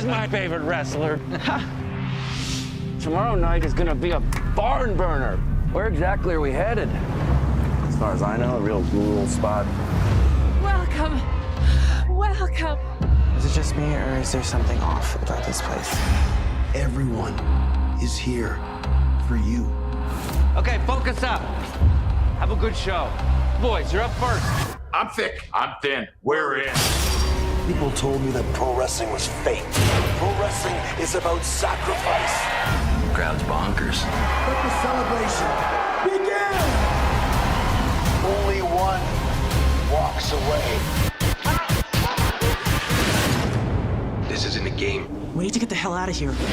My favorite wrestler. Tomorrow night is gonna be a barn burner. Where exactly are we headed? As far as I know, a real rural spot. Welcome. Welcome. Is it just me, or is there something off about this place? Everyone is here for you. Okay, focus up. Have a good show. Boys, you're up first. I'm thick. I'm thin. We're in. People told me that pro wrestling was fake. Pro wrestling is about sacrifice. The crowd's bonkers. Let the celebration begin! Only one walks away. This isn't a game. We need to get the hell out of here. My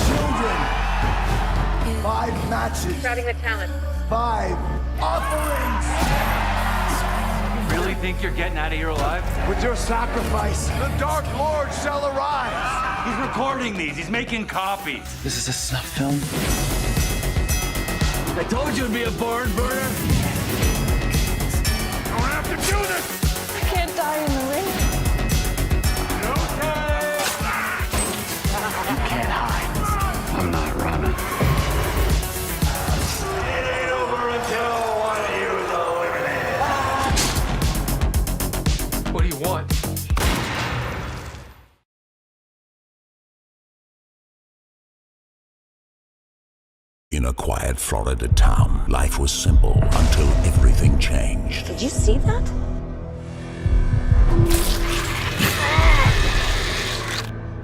children! 5 matches. Crowding the talent. 5 offerings. Really think you're getting out of here alive? With your sacrifice, the Dark Lord shall arise. He's recording these. He's making copies. This is a snuff film. I told you it'd be a barn burner. You don't have to do this! I can't die in the ring. You can't hide. I'm not running. It ain't over until one of you is eliminated. a quiet Florida town, life was simple until everything changed. Did you see that?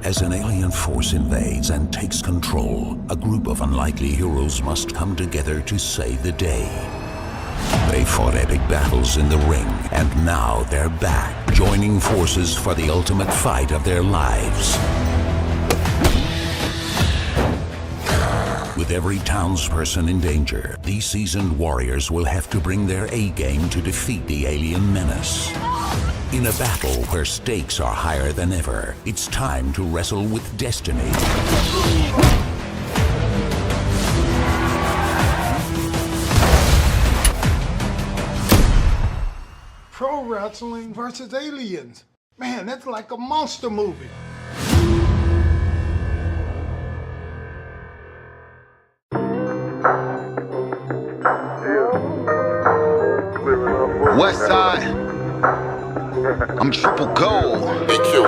As an alien force invades and takes control, a group of unlikely heroes must come together to save the day. They fought epic battles in the ring, and now they're back, joining forces for the ultimate fight of their lives. With every townsperson in danger, these seasoned warriors will have to bring their A-game to defeat the alien menace. In a battle where stakes are higher than ever, it's time to wrestle with destiny. Pro wrestling versus aliens. Man, that's like a monster movie. West Side. I'm triple gold. Big Q.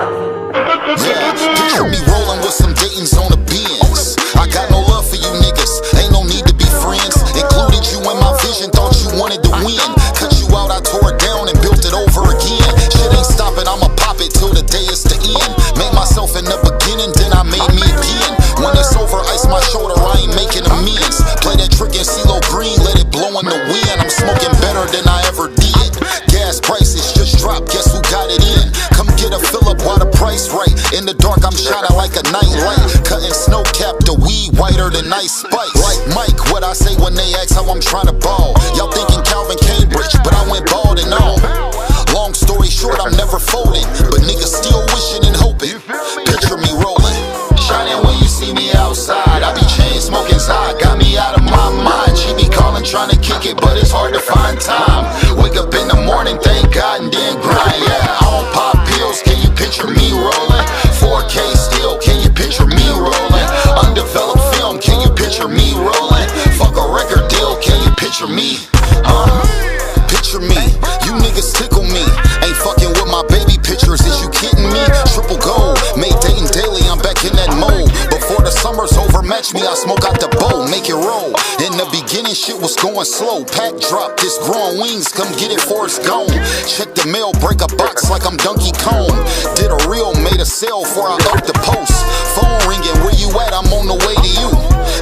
Yeah, picture me rolling with some Dayton's on the Benz. I got no love for you niggas, ain't no need to be friends. Included you in my vision, thought you wanted to win. Cut you out, I tore it down and built it over again. Shit ain't stopping, I'ma pop it till the day is the end. Made myself in the beginning, then I made me again. When it's over, ice my shoulder, I ain't making amends. Play that trick in CeeLo Green, let it blow in the wind. I'm smoking better than I ever did. Gas prices just dropped, guess who got it in? Come get a fill up while the price right. In the dark, I'm shining like a night light. Cutting snow cap, the weed whiter than ice spice. Like Mike, what I say when they ask how I'm trying to ball. Y'all thinking Calvin Cambridge, but I went bald and all. Long story short, I'm never folding, but niggas still wishing and hoping. Picture me rolling, shining when you see me outside. I be chain smoking side, got me out of my mind. She be calling, trying to kick it, but it's hard to find time. Wake up in the morning, thank God, and then grind. Yeah, I don't pop pills, can you picture me rolling? 4K still, can you picture me rolling? Undeveloped film, can you picture me rolling? Fuck a record deal, can you picture me? Picture me, you niggas tickle me. Ain't fucking with my baby pictures, is you kidding me? Triple gold, made Dayton daily, I'm back in that mode. Before the summer's over, match me, I smoke out the bowl, make it roll. In the beginning, shit was going slow. Pack drop, this growing wings, come get it before it's gone. Check the mail, break a box like I'm Donkey Kong. Did a reel, made a sale before I up the post. Phone ringing, where you at? I'm on the way to you.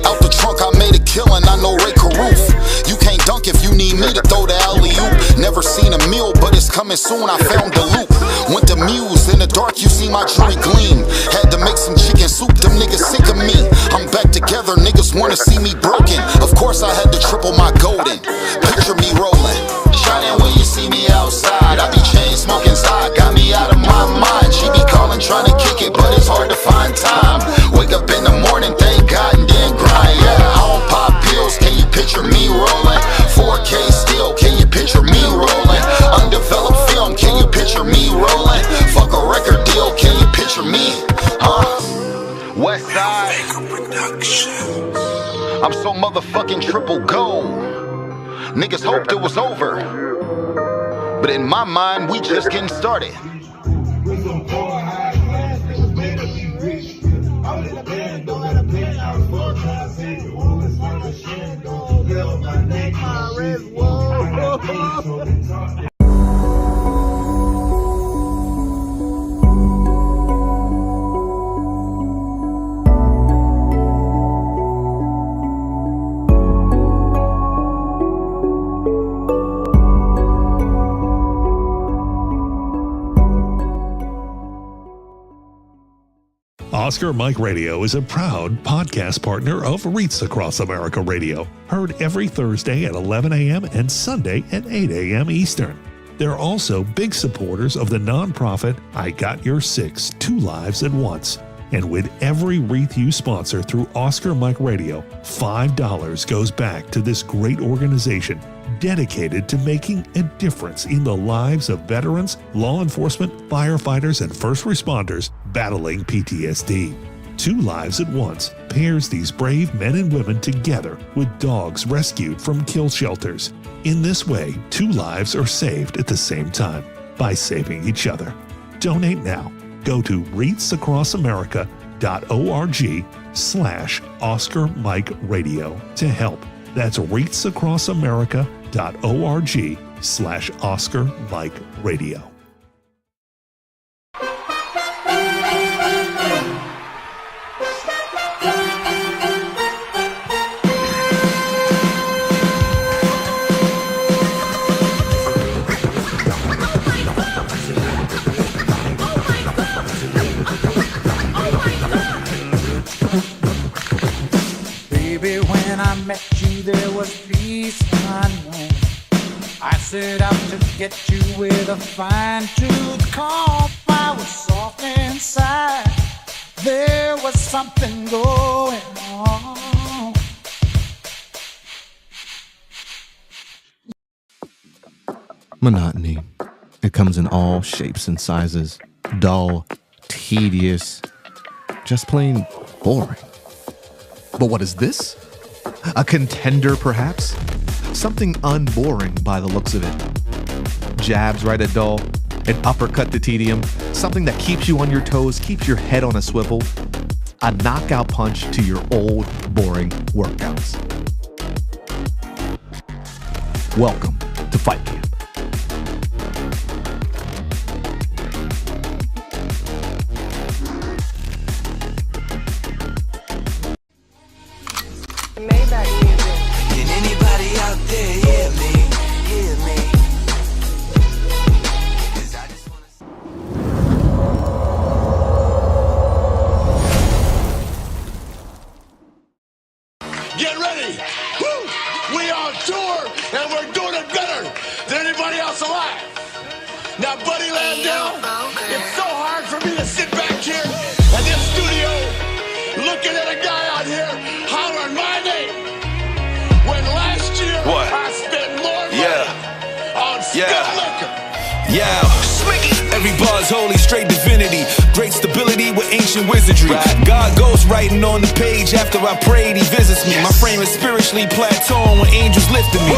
Out the trunk, I made a killing, I know Ray Carruth. You can't dunk if you need me to throw the alley-oop. Never seen a meal, but it's coming soon, I found the loop. Went to Muse, in the dark you see my jewelry gleam. Had to make some chicken soup, them niggas sick of me. I'm back together, niggas wanna see me broken. Of course I had to triple my golden. Picture me rolling, shining when you see me outside. I be chain smoking side, got me out of my mind. She be calling, trying to kick it, but it's hard to find time. Wake up in the morning, thank God, and then grind. Yeah, I don't pop pills, can you picture me rolling? 4K still, can you picture me rolling? Undeveloped film, can you picture me rolling? Fuck a record deal, can you picture me? West Side. I'm so motherfucking triple gold. Niggas hoped it was over, but in my mind, we just getting started. Oscar Mike Radio is a proud podcast partner of Wreaths Across America Radio, heard every Thursday at 11 a.m. and Sunday at 8 a.m. Eastern. They're also big supporters of the nonprofit I Got Your Six, 2 Lives at Once. And with every Wreath you sponsor through Oscar Mike Radio, $5 goes back to this great organization dedicated to making a difference in the lives of veterans, law enforcement, firefighters, and first responders battling PTSD. 2 Lives at Once pairs these brave men and women together with dogs rescued from kill shelters. In this way, 2 lives are saved at the same time by saving each other. Donate now. Go to wreathsacrossamerica.org Oscar Mike Radio to help. That's wreathsacrossamerica.org/Oscar Mike Radio. When I met you, there was peace unknown. I set out to get you with a fine-tooth comb. I was soft inside. There was something going on. Monotony. It comes in all shapes and sizes. Dull, tedious, just plain boring. But what is this? A contender, perhaps? Something unboring by the looks of it. Jabs right at dull, an uppercut to tedium, something that keeps you on your toes, keeps your head on a swivel, a knockout punch to your old, boring workouts. Welcome to Fight Camp. Can anybody out there hear me? Hear me? Get ready! Woo! We are on tour, and we're doing it better than anybody else alive. Now, Buddy Landell, it's so hard for me to sit back here in this studio looking at a guy out here hollering my name when last year I spent more money on spilled liquor. Yeah, every bar's holy, straight divinity. Great stability with ancient wizardry. God goes writing on the page after I prayed, he visits me. My frame is spiritually plateauing when angels lifted me.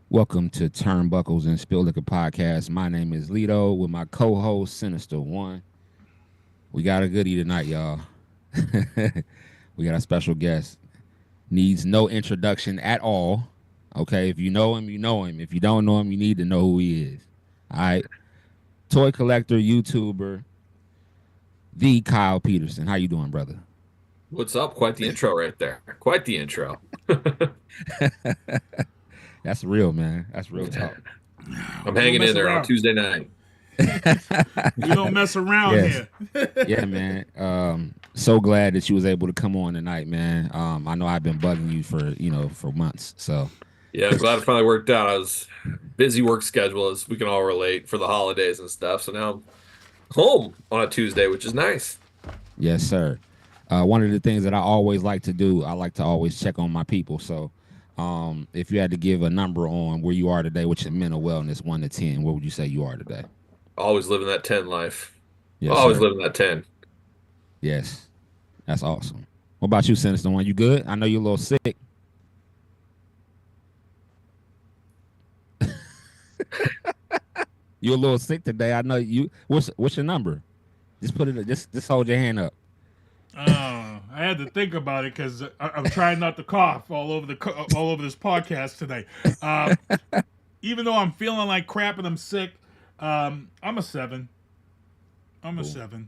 Welcome to Turnbuckles and Spill Liquor Podcast. My name is Lito with my co-host Sinista1. We got a goodie tonight, y'all. We got a special guest. Needs no introduction at all. Okay, if you know him, you know him. If you don't know him, you need to know who he is. All right. Toy collector, YouTuber, the Kyle Peterson. How you doing, brother? What's up? Quite the intro right there. Quite the intro. That's real, man. That's real talk. I'm hanging in there on Tuesday night. We don't mess around here. Yeah, man. So glad that you was able to come on tonight, man. I know I've been bugging you for months. So yeah, I'm glad it finally worked out. I was busy work schedule, as we can all relate, for the holidays and stuff. So now I'm home on a Tuesday, which is nice. Yes, sir. One of the things that I always like to do, I like to always check on my people. So if you had to give a number on where you are today with your mental wellness, 1 to 10, where would you say you are today? Always living that 10 life. Yes, always sir. living that 10. Yes. That's awesome. What about you, Sinista1? You good? I know you're a little sick. You're a little sick today. I know you. What's your number? Just put it. Just hold your hand up. I had to think about it because I'm trying not to cough all over this podcast today. Even though I'm feeling like crap and I'm sick, I'm a 7. I'm a 7.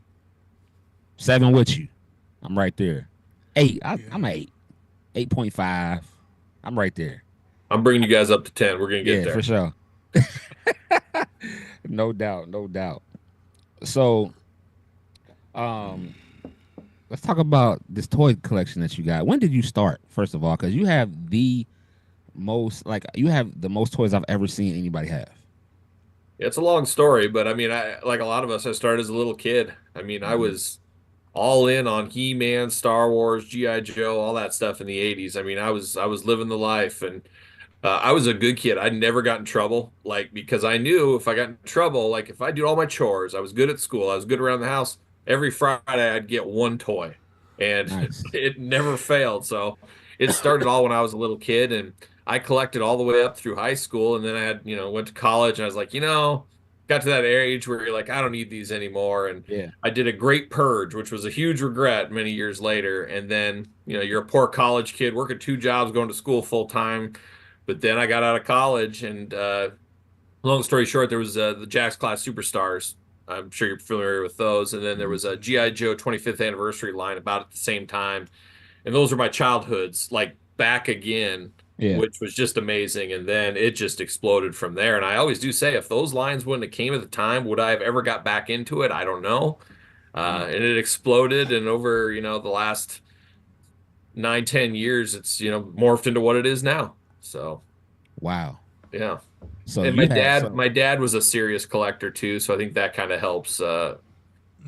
7 with you. I'm right there. 8. I'm an 8. 8.5. I'm right there. I'm bringing you guys up to 10. We're gonna get there for sure. No doubt, no doubt. So, let's talk about this toy collection that you got. When did you start, first of all? Because you have the most toys I've ever seen anybody have. Yeah, it's a long story, but I mean, I like a lot of us, I started as a little kid. I mean, I was all in on He-Man, Star Wars, G.I. Joe, all that stuff in the 80s. I mean, I was living the life, and I was a good kid. I never got in trouble, because I knew if I got in trouble, if I did all my chores, I was good at school, I was good around the house. Every Friday, I'd get one toy, and it never failed. So it started all when I was a little kid, and I collected all the way up through high school, and then I had, went to college, and I was like, got to that age where you're like, I don't need these anymore. And Yeah. I did a great purge, which was a huge regret many years later. And then, you're a poor college kid working 2 jobs, going to school full time. But then I got out of college, and long story short, there was the Jax Class Superstars. I'm sure you're familiar with those. And then there was a G.I. Joe 25th anniversary line about at the same time. And those are my childhoods, like back again, which was just amazing. And then it just exploded from there. And I always do say, if those lines wouldn't have came at the time, would I have ever got back into it? I don't know. And it exploded. And over, the last 9-10 years, it's, morphed into what it is now. So, wow. Yeah. So and my dad was a serious collector too. So I think that kind of helps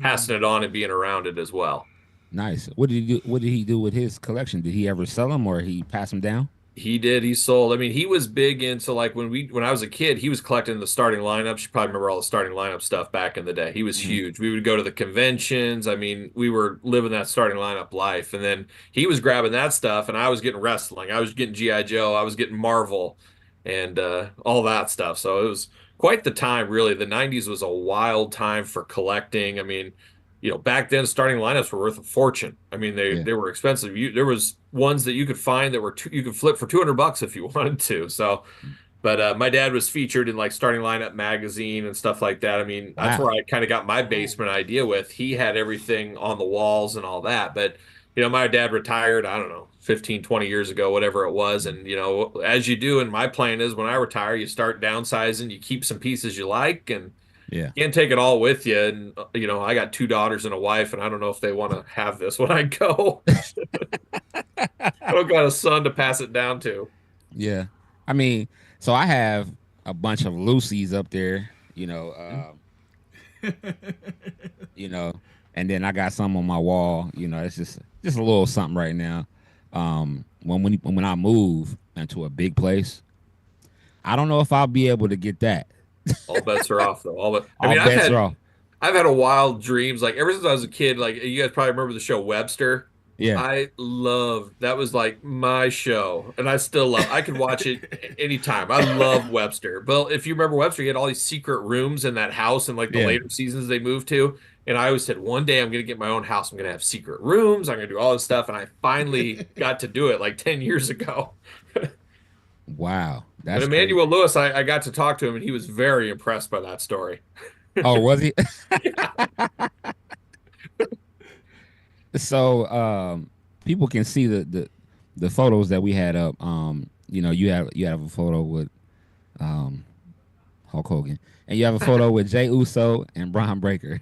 passing it on and being around it as well. Nice. What did he do with his collection? Did he ever sell them or he pass them down? He did. He sold. I mean, he was big into, like, when I was a kid, he was collecting the starting lineups. You probably remember all the starting lineup stuff back in the day. He was huge. We would go to the conventions. I mean, we were living that starting lineup life. And then he was grabbing that stuff, and I was getting wrestling. I was getting G.I. Joe. I was getting Marvel and all that stuff. So it was quite the time, really. The 90s was a wild time for collecting. I mean, back then starting lineups were worth a fortune. I mean, they were expensive. There was ones that you could find that were you could flip for $200 if you wanted to. So, but my dad was featured in like starting lineup magazine and stuff like that. I mean, that's where I kind of got my basement idea with. He had everything on the walls and all that. But, my dad retired, I don't know, 15, 20 years ago, whatever it was. And, as you do, and my plan is when I retire, you start downsizing, you keep some pieces you like, and you can't take it all with you. And, I got 2 daughters and a wife, and I don't know if they want to have this when I go. I don't got a son to pass it down to. Yeah. I mean, so I have a bunch of Lucy's up there, and then I got some on my wall, it's just a little something right now. When I move into a big place, I don't know if I'll be able to get that. All bets are off, though. I've had a wild dreams. Like, ever since I was a kid, like, you guys probably remember the show Webster. Yeah. I loved that. Was like my show, and I still love. I could watch it anytime. I love Webster. But if you remember Webster, he had all these secret rooms in that house, and like the later seasons they moved to. And I always said, one day I'm going to get my own house. I'm going to have secret rooms. I'm going to do all this stuff. And I finally got to do it like 10 years ago. Wow. And Emmanuel Lewis, I got to talk to him, and he was very impressed by that story. Oh, was he? So people can see the photos that we had up. You have a photo with Hulk Hogan, and you have a photo with Jey Uso and Braun Breaker.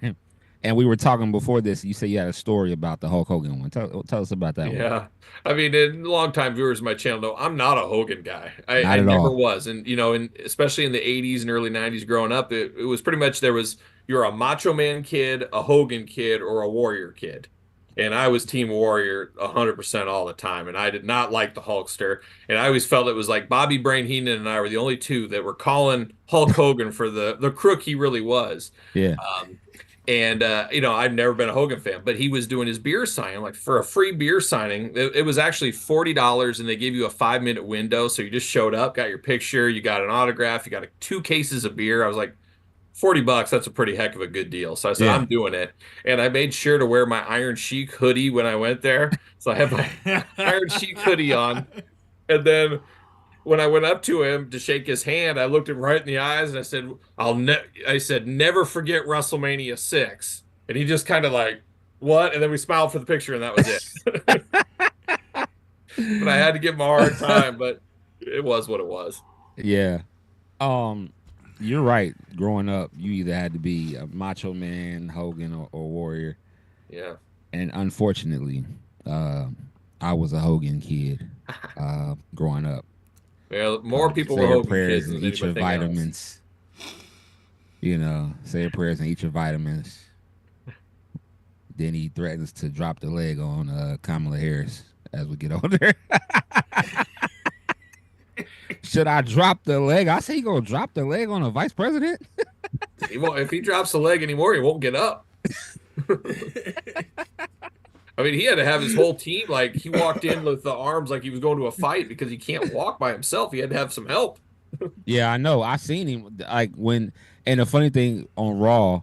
And we were talking before this. You said you had a story about the Hulk Hogan one. Tell us about that one. Yeah. I mean, longtime viewers of my channel know I'm not a Hogan guy. I never was. And, especially in the 80s and early 90s growing up, it was pretty much you're a Macho Man kid, a Hogan kid, or a Warrior kid. And I was Team Warrior 100% all the time. And I did not like the Hulkster. And I always felt it was like Bobby Brain Heenan and I were the only two that were calling Hulk Hogan for the crook he really was. Yeah. And, I've never been a Hogan fan, but he was doing his beer signing, like for a free beer signing. It was actually $40, and they gave you a 5-minute window. So you just showed up, got your picture, you got an autograph, you got 2 cases of beer. I was like, $40, that's a pretty heck of a good deal. So I said, I'm doing it. And I made sure to wear my Iron Sheik hoodie when I went there. So I have my Iron Sheik hoodie on. And then when I went up to him to shake his hand, I looked him right in the eyes and I said, I said, never forget WrestleMania 6. And he just kind of like, what? And then we smiled for the picture, and that was it. But I had to give him a hard time, but it was what it was. Yeah. You're right. Growing up, you either had to be a Macho Man, Hogan, or Warrior. Yeah. And unfortunately, I was a Hogan kid growing up. Well, more people were Hogan prayers kids and than eat your anything vitamins. Say your prayers and eat your vitamins. Then he threatens to drop the leg on Kamala Harris as we get older. Should I drop the leg? I say he gonna drop the leg on a vice president. He won't. If he drops the leg anymore, he won't get up. I mean, he had to have his whole team. Like, he walked in with the arms like he was going to a fight because he can't walk by himself. He had to have some help. Yeah, I know. I seen him like when, and the funny thing on Raw,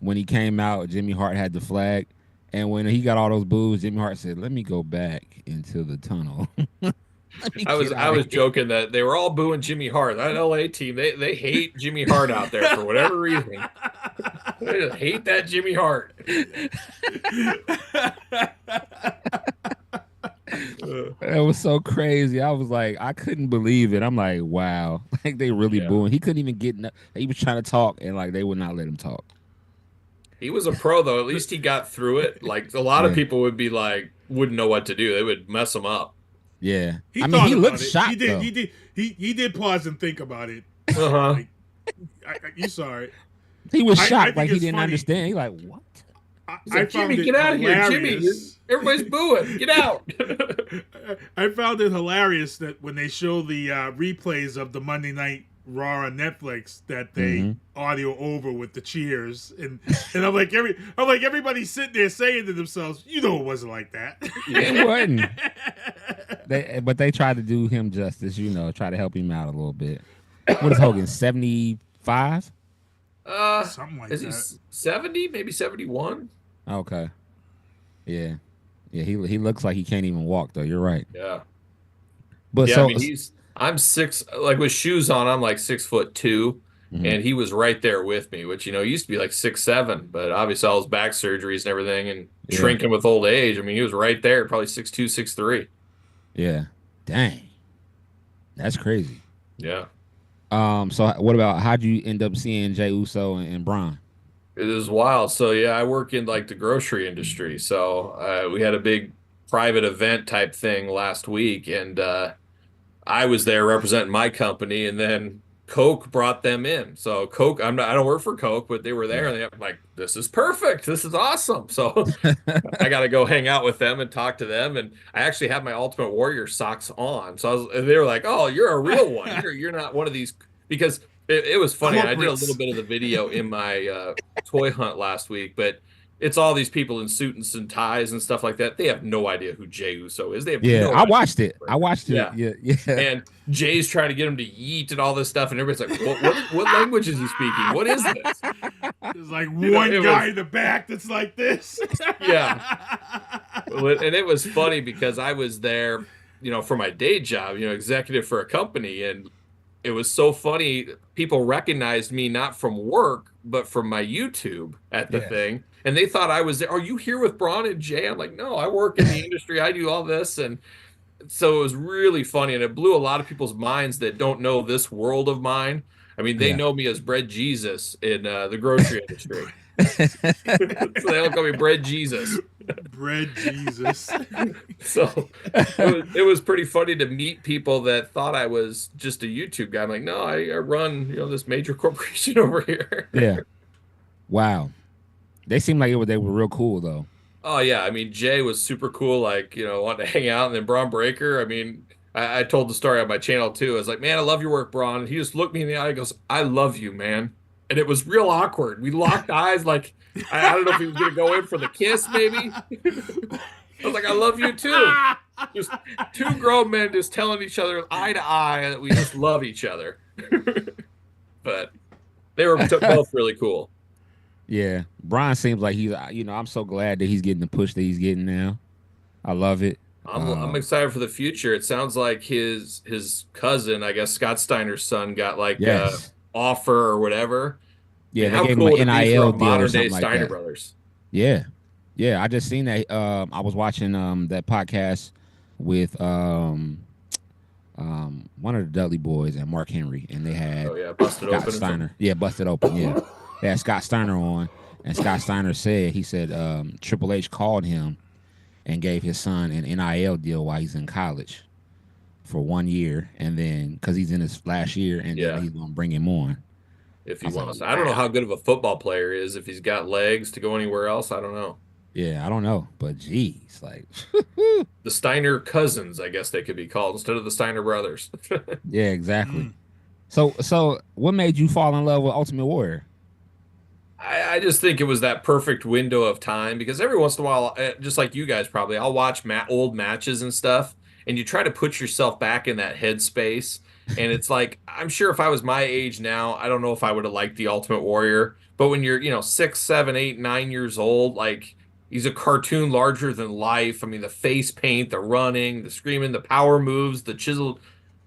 when he came out, Jimmy Hart had the flag, and when he got all those boos, Jimmy Hart said, "Let me go back into the tunnel." I was joking that they were all booing Jimmy Hart. That LA team, they hate Jimmy Hart out there for whatever reason. They just hate that Jimmy Hart. It was so crazy. I was like, I couldn't believe it. I'm like, wow, like they really booing. He couldn't even get. He was trying to talk, and like they would not let him talk. He was a pro though. At least he got through it. Like a lot of people would be like, wouldn't know what to do. They would mess him up. Yeah, I mean, he looked shocked. He did pause and think about it. Like, you saw it. He was shocked, like he didn't understand. He like, what? Like, Jimmy, get out of here, Jimmy! Everybody's booing. Get out! I found it hilarious that when they show the replays of the Monday Night Raw on Netflix, that they audio over with the cheers, and I'm like everybody's sitting there saying to themselves, you know, it wasn't like that. It wasn't. But they tried to do him justice, you know, try to help him out a little bit. What is Hogan, 75? Something like is that. He 70, maybe 71? Okay. Yeah. He looks like he can't even walk though. You're right. Yeah. But yeah, so I mean, I'm 6, like with shoes on, I'm like 6'2", and he was right there with me, which, you know, used to be like 6'7", but obviously all his back surgeries and everything and shrinking with old age. I mean, he was right there, probably 6'2", 6'3". Yeah. Dang. That's crazy. Yeah. So what about, how'd you end up seeing Jey Uso and Braun? It was wild. So yeah, I work in like the grocery industry. So we had a big private event type thing last week, and I was there representing my company, and then Coke brought them in. So Coke, I don't work for Coke, but they were there, and I'm like, this is perfect. This is awesome. So I got to go hang out with them and talk to them. And I actually had my Ultimate Warrior socks on. So they were like, oh, you're a real one. You're not one of these, because it was funny. I did a little bit of the video in my toy hunt last week, but it's all these people in suits and ties and stuff like that. They have no idea who Jey Uso is. They have no I idea. watched it. Yeah. And Jay's trying to get him to yeet and all this stuff, and everybody's like, what language is he speaking? What is this? There's like one guy in the back that's like this. Yeah. And it was funny because I was there, you know, for my day job, you know, executive for a company, and it was so funny. People recognized me not from work, but from my YouTube at the thing. And they thought I was there. Are you here with Braun and Jay? I'm like, no, I work in the industry. I do all this. And so it was really funny. And it blew a lot of people's minds that don't know this world of mine. I mean, they know me as Bread Jesus in the grocery industry. So they all call me Bread Jesus. Bread Jesus. So it was pretty funny to meet people that thought I was just a YouTube guy. I'm like, no, I run, you know, this major corporation over here. Yeah. Wow. They seemed like they were real cool though. Oh yeah, I mean, Jay was super cool, like, you know, wanted to hang out. And then Braun Breaker, I mean, I told the story on my channel too. I was like, man, I love your work, Braun. And he just looked me in the eye and goes, I love you, man. And it was real awkward. We locked eyes, like, I don't know if he was gonna go in for the kiss, maybe. I was like, I love you too. Just two grown men just telling each other eye to eye that we just love each other. But they were both really cool. Yeah, Braun seems like he's, you know, I'm so glad that he's getting the push that he's getting now. I love it. I'm excited for the future. It sounds like his cousin, I guess Scott Steiner's son, got like offer or whatever. Yeah, how they gave cool him an would it be NIL for a deal or modern day something like Steiner that. brothers? Yeah, I just seen that. I was watching that podcast with one of the Dudley boys and Mark Henry, and they had Busted Scott Open. Steiner. Yeah, Busted Open. Yeah, they had Scott Steiner on, and Scott Steiner said Triple H called him and gave his son an NIL deal while he's in college for 1 year, and then because he's in his last year, and then he's gonna bring him on if he wants. I don't know how good of a football player he is. If he's got legs to go anywhere else, I don't know. Yeah, I don't know, but geez, like the Steiner cousins, I guess they could be called instead of the Steiner brothers. Yeah, exactly. So what made you fall in love with Ultimate Warrior? I just think it was that perfect window of time because every once in a while, just like you guys probably, I'll watch old matches and stuff, and you try to put yourself back in that headspace. And it's like, I'm sure if I was my age now, I don't know if I would have liked the Ultimate Warrior. But when you're, 6, 7, 8, 9 years old, like he's a cartoon larger than life. I mean, the face paint, the running, the screaming, the power moves, the chiseled.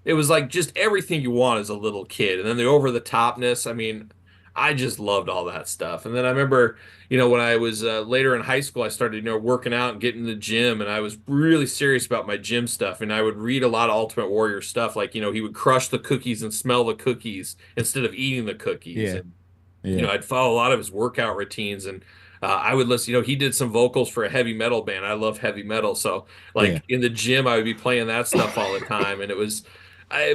It was like just everything you want as a little kid. And then the over the topness. I mean, I just loved all that stuff. And then I remember, when I was later in high school, I started, working out and getting in the gym, and I was really serious about my gym stuff. And I would read a lot of Ultimate Warrior stuff, like, he would crush the cookies and smell the cookies instead of eating the cookies. Yeah. And, I'd follow a lot of his workout routines, and I would listen. He did some vocals for a heavy metal band. I love heavy metal, so in the gym, I would be playing that stuff all the time, and it was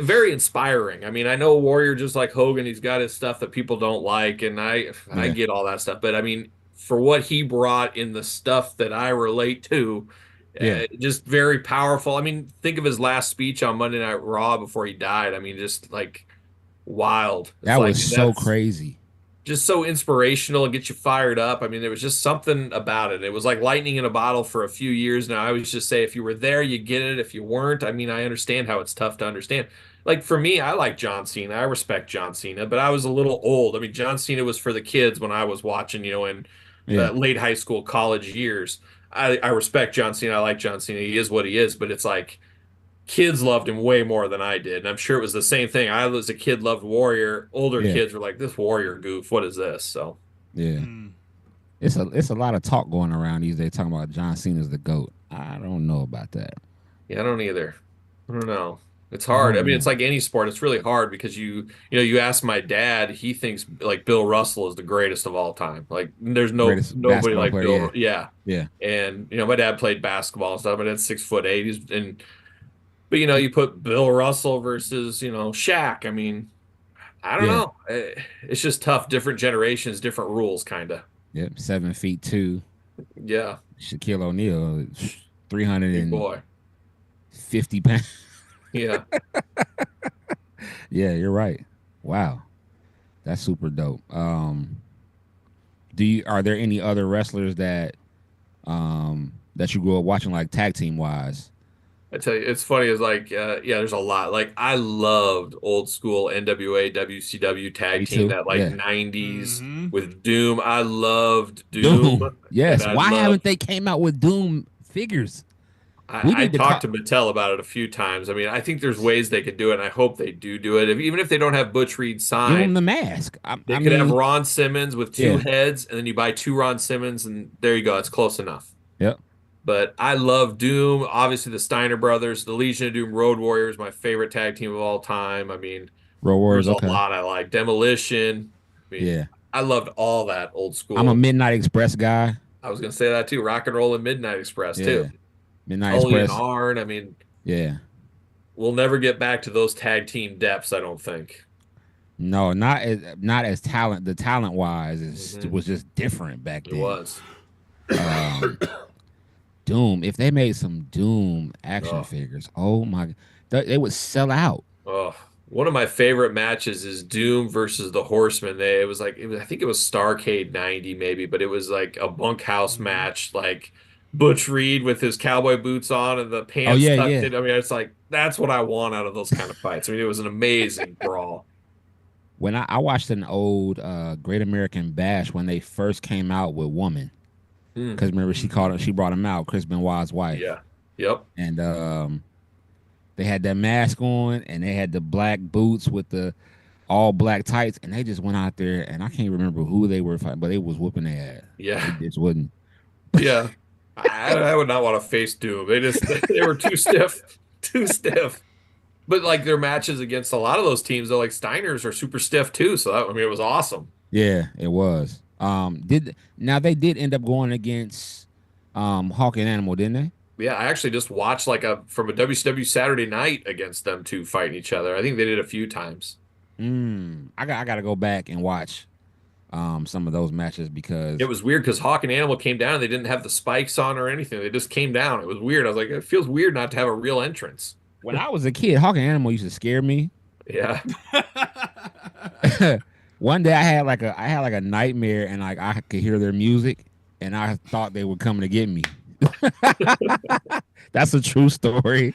very inspiring. I mean, I know Warrior just like Hogan. He's got his stuff that people don't like, and I get all that stuff. But I mean, for what he brought in the stuff that I relate to, just very powerful. I mean, think of his last speech on Monday Night Raw before he died. I mean, just like wild. That was so crazy. Just so inspirational and get you fired up. I mean, there was just something about it. It was like lightning in a bottle for a few years now. I always just say, if you were there, you get it. If you weren't, I mean, I understand how it's tough to understand. Like for me, I like John Cena. I respect John Cena, but I was a little old. I mean, John Cena was for the kids when I was watching, in late high school, college years. I respect John Cena. I like John Cena. He is what he is, but it's like, kids loved him way more than I did. And I'm sure it was the same thing. I, as a kid, loved Warrior. Older kids were like, this Warrior goof, what is this? So it's a lot of talk going around these days talking about John Cena's the GOAT. I don't know about that. Yeah, I don't either. I don't know. It's hard. I mean, it's like any sport. It's really hard because you ask my dad, he thinks like Bill Russell is the greatest of all time. Like there's nobody like Bill. Yeah. And my dad played basketball and stuff. My dad's 6'8". But you put Bill Russell versus Shaq. I mean, I don't know. It's just tough. Different generations, different rules, kind of. Yep, 7'2". Yeah. Shaquille O'Neal, 350 pounds. Yeah. Yeah, you're right. Wow, that's super dope. Are there any other wrestlers that you grew up watching, like tag team wise? I tell you, it's funny. It's like, there's a lot. Like, I loved old school NWA, WCW tag team, that 90s with Doom. I loved Doom. Yes. Why haven't they came out with Doom figures? I talked to Mattel about it a few times. I mean, I think there's ways they could do it, and I hope they do it. Even if they don't have Butch Reed signed, give him the mask. They could have Ron Simmons with two heads, and then you buy two Ron Simmons, and there you go. It's close enough. Yep. But I love Doom. Obviously, the Steiner brothers, the Legion of Doom, Road Warriors, my favorite tag team of all time. I mean, Road Warriors, there's a lot I like. Demolition. I mean, I loved all that old school. I'm a Midnight Express guy. I was gonna say that too. Rock and Roll and Midnight Express too. Midnight Express. And Arn. I mean, we'll never get back to those tag team depths. I don't think. No, not as talent. The talent wise, it was just different back then. It was. Doom. If they made some Doom action figures, oh my, they would sell out. Oh, one of my favorite matches is Doom versus the Horsemen. I think it was Starrcade 90 maybe, but it was like a bunkhouse match, like Butch Reed with his cowboy boots on and the pants tucked in. I mean, it's like, that's what I want out of those kind of fights. I mean, it was an amazing brawl. When I watched an old Great American Bash when they first came out with Woman. Because remember, she brought him out, Chris Benoit's wife. Yeah. Yep. And they had that mask on, and they had the black boots with the all black tights, and they just went out there, and I can't remember who they were fighting, but they was whooping their ass. Yeah. They just wouldn't. Yeah. I would not want to face Doom. They were too stiff. But like their matches against a lot of those teams, though, like Steiner's are super stiff too. So it was awesome. Yeah, it was. They did end up going against Hawk and Animal, didn't they? Yeah, I actually just watched from a WCW Saturday night against them two fighting each other. I think they did a few times. I got to go back and watch some of those matches because it was weird because Hawk and Animal came down and they didn't have the spikes on or anything. They just came down. It was weird. I was like, it feels weird not to have a real entrance. When I was a kid, Hawk and Animal used to scare me. Yeah. One day I had like a nightmare, and like I could hear their music, and I thought they were coming to get me. That's a true story.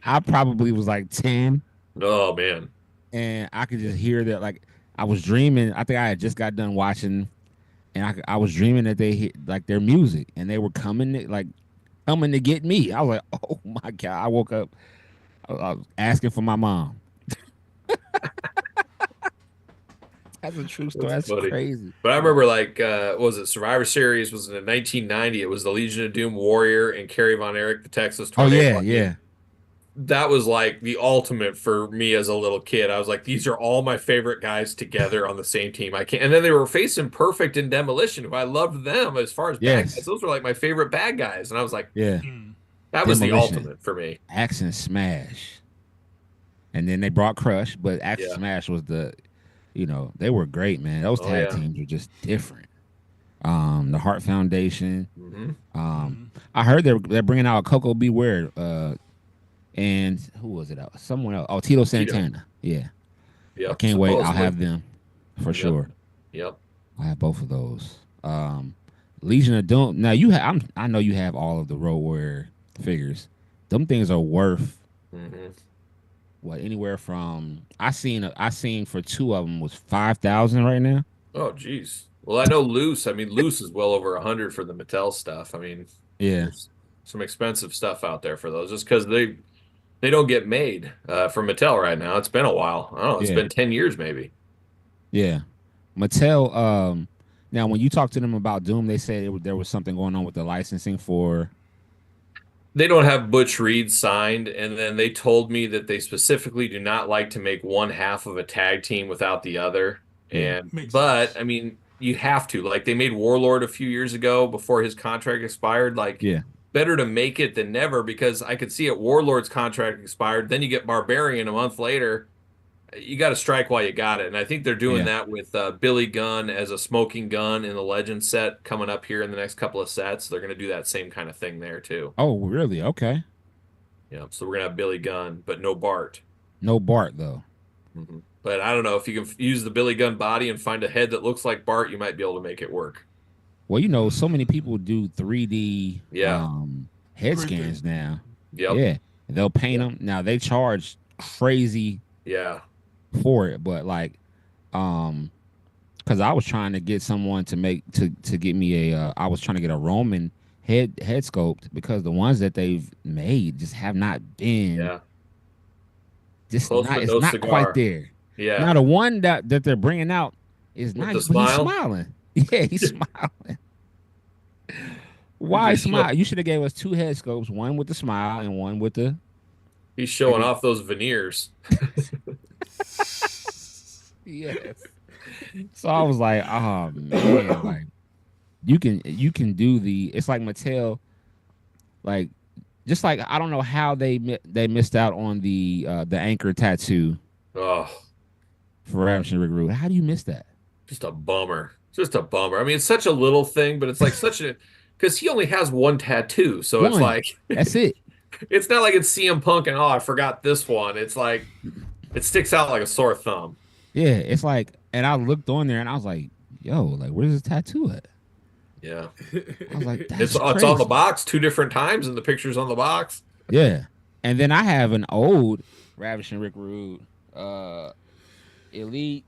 I probably was like 10. Oh man. And I could just hear that, like I was dreaming. I think I had just got done watching, and I was dreaming that they hit like their music, and they were coming to get me. I was like, oh my God. I woke up, I was asking for my mom. That's a true story. That's funny. crazy. But I remember, like, what was it? Survivor Series was in 1990. It was the Legion of Doom Warrior and Kerry Von Erich, the Texas Oh Tornado. yeah. That was like the ultimate for me as a little kid. I was like, these are all my favorite guys together on the same team. I can't. And then they were facing Perfect and Demolition, who I loved them as far as bad guys. Those were like my favorite bad guys. And I was like, yeah, that was the Demolition. ultimate for me. Axe and Smash. And then they brought Crush, but Axe and Smash was they were great, man. Those tag teams were just different. The Heart Foundation. I heard they're bringing out Coco Beware. And who was it? Someone else. Oh, Tito Santana. Yeah. Yep. I can't wait. I'll Supposedly. have them for sure. Yep. I have both of those. Legion of Doom. Now I know you have all of the Road Warrior figures. Them things are worth what, anywhere from I seen for 2 of them was 5,000 right now. Oh, geez. Well, I know Loose. I mean, Loose is well over 100 for the Mattel stuff. I mean, there's some expensive stuff out there for those, just because they don't get made from Mattel right now. It's been a while. I don't know. It's been 10 years maybe. Yeah. Mattel. Now, when you talk to them about Doom, they said there was something going on with the licensing for. They don't have Butch Reed signed, and then they told me that they specifically do not like to make one half of a tag team without the other. But I mean, you have to. Like, they made Warlord a few years ago before his contract expired. Like, better to make it than never, because I could see it. Warlord's contract expired, then you get Barbarian a month later. You got to strike while you got it, and I think they're doing that with Billy Gunn as a smoking gun in the Legend set coming up here in the next couple of sets. They're going to do that same kind of thing there too. Oh, really? Okay. Yeah, so we're gonna have Billy Gunn, but no Bart. No Bart though. But I don't know if you can use the Billy Gunn body and find a head that looks like Bart, you might be able to make it work. Well, so many people do 3D head scans now. Yep. Yeah, they'll paint them. Now they charge crazy. Yeah. For it, but like, because I was trying to get someone to get me I was trying to get a Roman head sculpt, because the ones that they've made just have not been. It's not quite there. Yeah. Now the one that they're bringing out is nice, but he's smiling. Yeah, he's smiling. Why smile? You should have gave us 2 head sculpts, one with the smile and one with the. He's showing off those veneers. Yes. So I was like, oh man, like you can do it's like Mattel, like just like I don't know how they missed out on the anchor tattoo. Oh, for Ravishing Rick Rude. How do you miss that? Just a bummer. Just a bummer. I mean, it's such a little thing, but it's like because he only has one tattoo, so it's like that's it. It's not like it's CM Punk and I forgot this one. It's like it sticks out like a sore thumb. Yeah, it's like, and I looked on there and I was like, yo, like where's his tattoo at? Yeah. I was like, it's on the box 2 different times, and the picture's on the box. Yeah. And then I have an old Ravishing Rick Rude Elite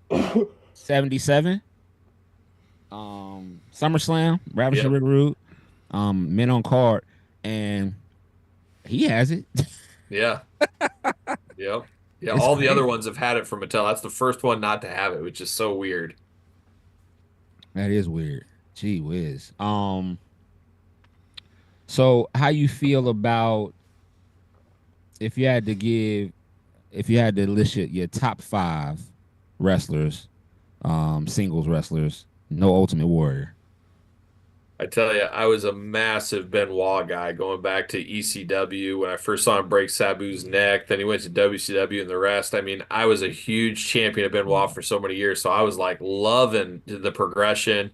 77 SummerSlam Ravishing Rick Rude men on card, and he has it. Yeah. Yep. Yeah, It's all crazy. the other ones have had it from Mattel. That's the first one not to have it, which is so weird. That is weird. Gee whiz. So how you feel about if you had to list your top 5 wrestlers, singles wrestlers, no Ultimate Warrior? I tell you, I was a massive Benoit guy going back to ECW when I first saw him break Sabu's neck. Then he went to WCW and the rest. I mean, I was a huge champion of Benoit for so many years. So I was like loving the progression.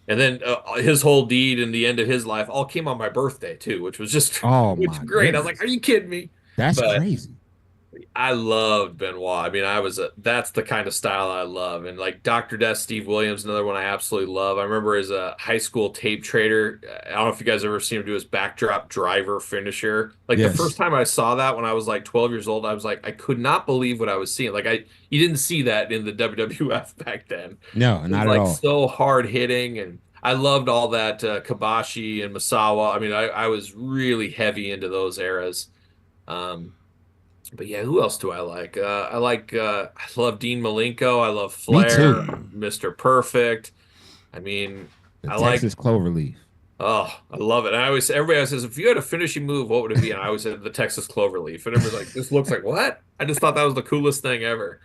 And then his whole deed and the end of his life all came on my birthday too, which was just great. Goodness. I was like, are you kidding me? That's crazy. I loved Benoit. I mean, that's the kind of style I love. And like Dr. Death, Steve Williams, another one I absolutely love. I remember as a high school tape trader, I don't know if you guys ever seen him do his backdrop driver finisher. Like the first time I saw that when I was like 12 years old, I was like, I could not believe what I was seeing. You didn't see that in the WWF back then. No, not at all. So hard hitting, and I loved all that Kabashi and Masawa. I mean, I was really heavy into those eras. But yeah, who else do I like? I love Dean Malenko. I love Flair, Mr. Perfect. I mean, the Texas Cloverleaf. Oh, I love it. And everybody always says, if you had a finishing move, what would it be? And I always said the Texas Cloverleaf. And everybody's like, this looks like what? I just thought that was the coolest thing ever.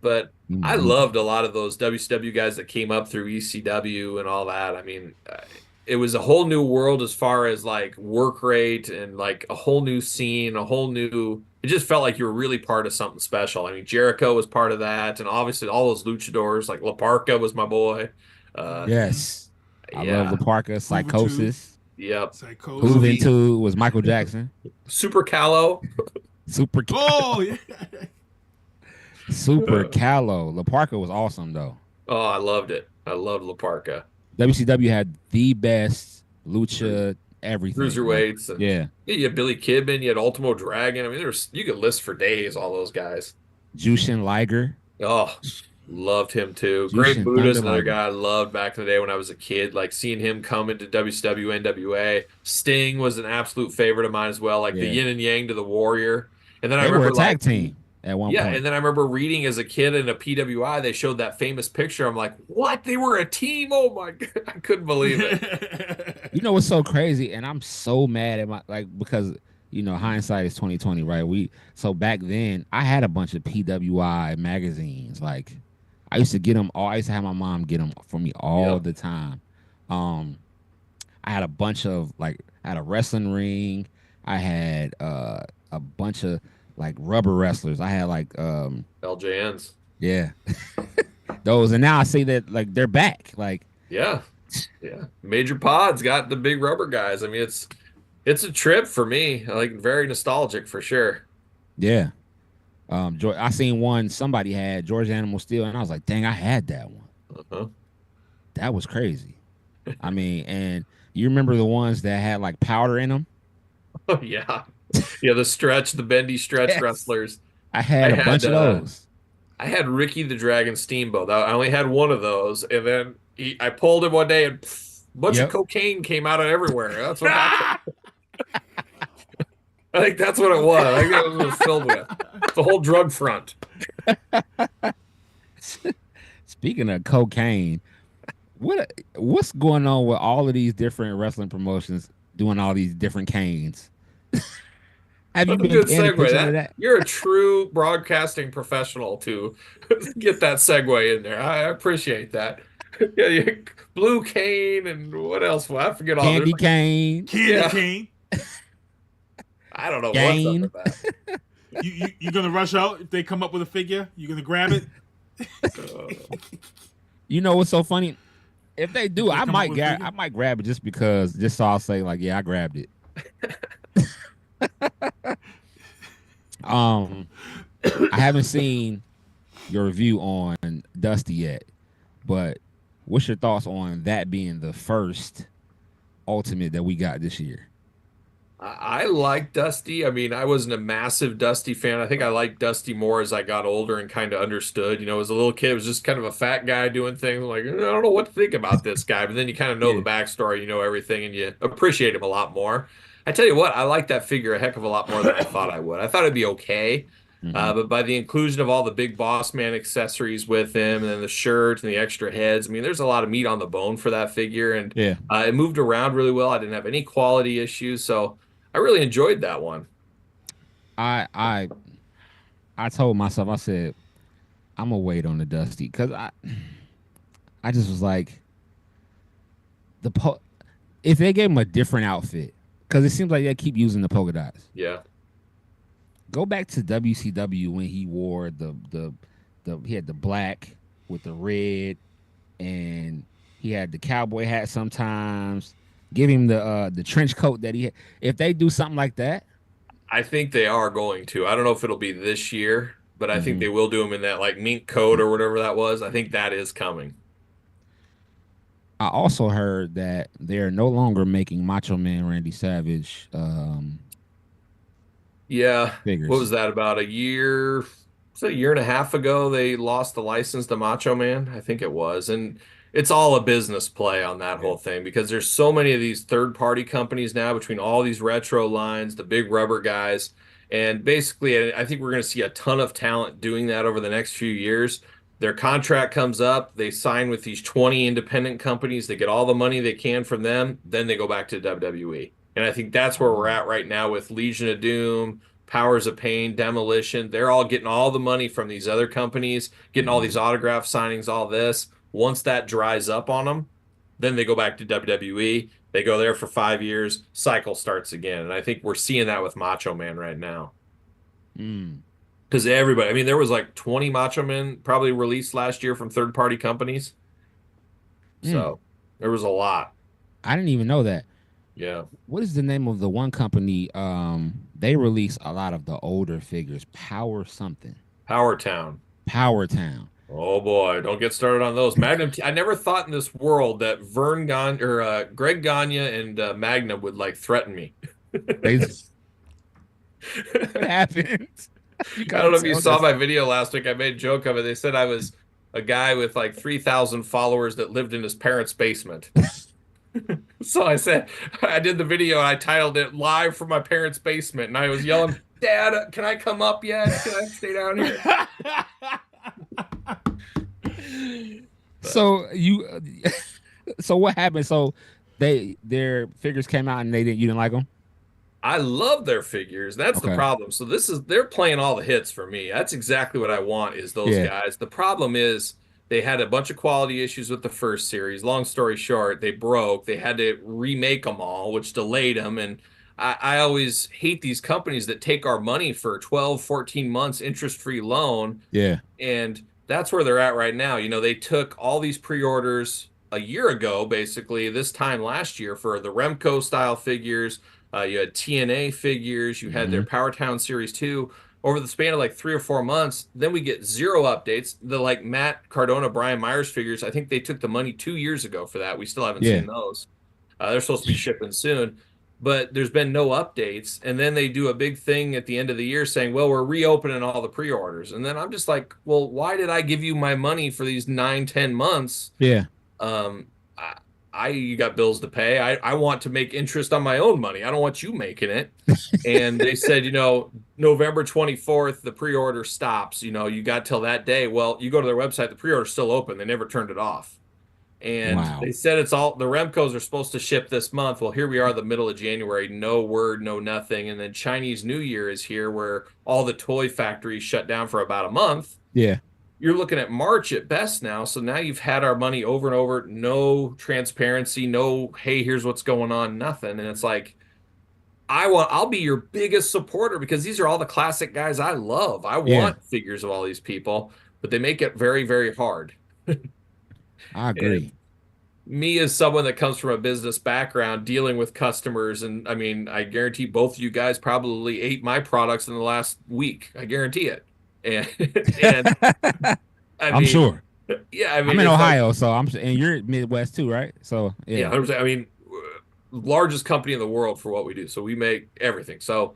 But I loved a lot of those WCW guys that came up through ECW and all that. I mean, it was a whole new world as far as like work rate and like a whole new scene, it just felt like you were really part of something special. I mean, Jericho was part of that. And obviously all those luchadors, like La Parka was my boy. Yes. I love La Parka, Psychosis. Yep. Juventud was Michael Jackson. Super Callow. Oh, yeah. Super Callow. La Parka was awesome, though. Oh, I loved it. I loved La Parka. WCW had the best lucha everything. Cruiserweights. And, yeah. You had Billy Kidman. You had Ultimo Dragon. I mean, you could list for days all those guys. Jushin Liger. Oh, loved him too. Great Buddha's another guy I loved back in the day when I was a kid. Like seeing him come into WCW, NWA. Sting was an absolute favorite of mine as well. Like the yin and yang to the Warrior. And then I remember a tag team at one point. Yeah, and then I remember reading as a kid in a PWI, they showed that famous picture. I'm like, what? They were a team? Oh my God. I couldn't believe it. You know what's so crazy? And I'm so mad at because hindsight is 2020, right? So back then I had a bunch of PWI magazines. Like I used to get them all. I used to have my mom get them for me all the time. I had a bunch of I had a wrestling ring. I had a bunch of rubber wrestlers. I had LJNs. Yeah. Those, and now I see that they're back. Yeah. Major Pod's got the big rubber guys. I mean, it's a trip for me. Very nostalgic for sure. Yeah. I seen one somebody had George Animal Steel, and I was like, dang, I had that one. Uh-huh. That was crazy. I mean, and you remember the ones that had powder in them? Oh yeah. Yeah, the bendy stretch wrestlers. I had a bunch of those. I had Ricky the Dragon Steamboat. I only had one of those, and then I pulled him one day, and a bunch of cocaine came out of everywhere. That's what happened. I think that's what it was. I think that's what it was filled with. The whole drug front. Speaking of cocaine, what's going on with all of these different wrestling promotions doing all these different canes? Have you been good segue? That? You're a true broadcasting professional to get that segue in there. I appreciate that. Yeah, blue cane and what else? Well, I forget all. Candy cane. Cane. I don't know Gain. what's up with that. You gonna rush out if they come up with a figure? You gonna grab it? You know what's so funny? If they do, I might grab it just so I'll say yeah, I grabbed it. I haven't seen your review on Dusty yet, but what's your thoughts on that being the first Ultimate that we got this year? I like Dusty. I mean, I wasn't a massive Dusty fan. I think I liked Dusty more as I got older and kind of understood. As a little kid, it was just kind of a fat guy doing things. I don't know what to think about this guy. But then you kind of know the backstory, you know everything, and you appreciate him a lot more. I tell you what, I like that figure a heck of a lot more than I thought I would. I thought it'd be okay. But by the inclusion of all the big boss man accessories with him and then the shirt and the extra heads, I mean, there's a lot of meat on the bone for that figure. And it moved around really well. I didn't have any quality issues. So I really enjoyed that one. I told myself, I said, I'm going to wait on the Dusty because I just was like, if they gave him a different outfit, because it seems like they keep using the polka dots. Yeah. Go back to WCW when he wore he had the black with the red, and he had the cowboy hat sometimes. Give him the trench coat that he had. If they do something like that, I think they are going to. I don't know if it'll be this year, but I think Mhm. they will do them in that like mink coat or whatever that was. I think that is coming. I also heard that they're no longer making Macho Man Randy Savage Yeah. figures. What was that, about a year? Was it a year and a half ago they lost the license to Macho Man? I think it was. And it's all a business play on that whole thing because there's so many of these third-party companies now between all these retro lines, the big rubber guys. And basically, I think we're going to see a ton of talent doing that over the next few years. Their contract comes up, they sign with these 20 independent companies, they get all the money they can from them, then they go back to WWE. And I think that's where we're at right now with Legion of Doom, Powers of Pain, Demolition. They're all getting all the money from these other companies, getting all these autograph signings, all this. Once that dries up on them, then they go back to WWE. They go there for 5 years, cycle starts again. And I think we're seeing that with Macho Man right now. Because everybody, I mean, there was like 20 Macho Men probably released last year from third-party companies. So there was a lot. I didn't even know that. Yeah. What is the name of the one company? They release a lot of the older figures. Power something. Power Town. Power Town. Oh boy, don't get started on those. Magnum. I never thought in this world that Greg Gagne and Magnum would like threaten me. What happened? I don't know if you saw my video last week. I made a joke of it. They said I was a guy with like 3,000 followers that lived in his parents' basement. So I said, I did the video and I titled it "Live from My Parents' Basement," and I was yelling, "Dad, can I come up yet? Can I stay down here?" So so what happened? So their figures came out and you didn't like them? I love their figures. That's the problem. So they're playing all the hits for me. That's exactly what I want is those guys. The problem is they had a bunch of quality issues with the first series. Long story short, they broke. They had to remake them all, which delayed them. And I always hate these companies that take our money for 12, 14 months interest-free loan. Yeah. And that's where they're at right now. You know, they took all these pre-orders a year ago, basically, this time last year for the Remco style figures. You had TNA figures. You had their Power Town Series 2. Over the span of like 3 or 4 months, then we get 0 updates. The like Matt Cardona, Brian Myers figures, I think they took the money 2 years ago for that. We still haven't seen those. They're supposed to be shipping soon. But there's been no updates. And then they do a big thing at the end of the year saying, well, we're reopening all the pre-orders. And then I'm just like, well, why did I give you my money for these 9-10 months? Yeah. You got bills to pay. I want to make interest on my own money. I don't want you making it. And they said, you know, November 24th, the pre-order stops. You know, you got till that day. Well, you go to their website, the pre-order's still open. They never turned it off. And they said it's all, the Remcos are supposed to ship this month. Well, here we are, the middle of January, no word, no nothing. And then Chinese New Year is here where all the toy factories shut down for about a month. Yeah. You're looking at March at best now. So now you've had our money over and over, no transparency, no, hey, here's what's going on, nothing. And it's like, I'll be your biggest supporter because these are all the classic guys I love. I want figures of all these people, but they make it very, very hard. I agree. And me as someone that comes from a business background dealing with customers, and I mean, I guarantee both of you guys probably ate my products in the last week. I guarantee it. And I'm sure. Yeah, I mean, I'm in Ohio, and you're Midwest too, right? So yeah, 100%. I mean, largest company in the world for what we do. So we make everything. So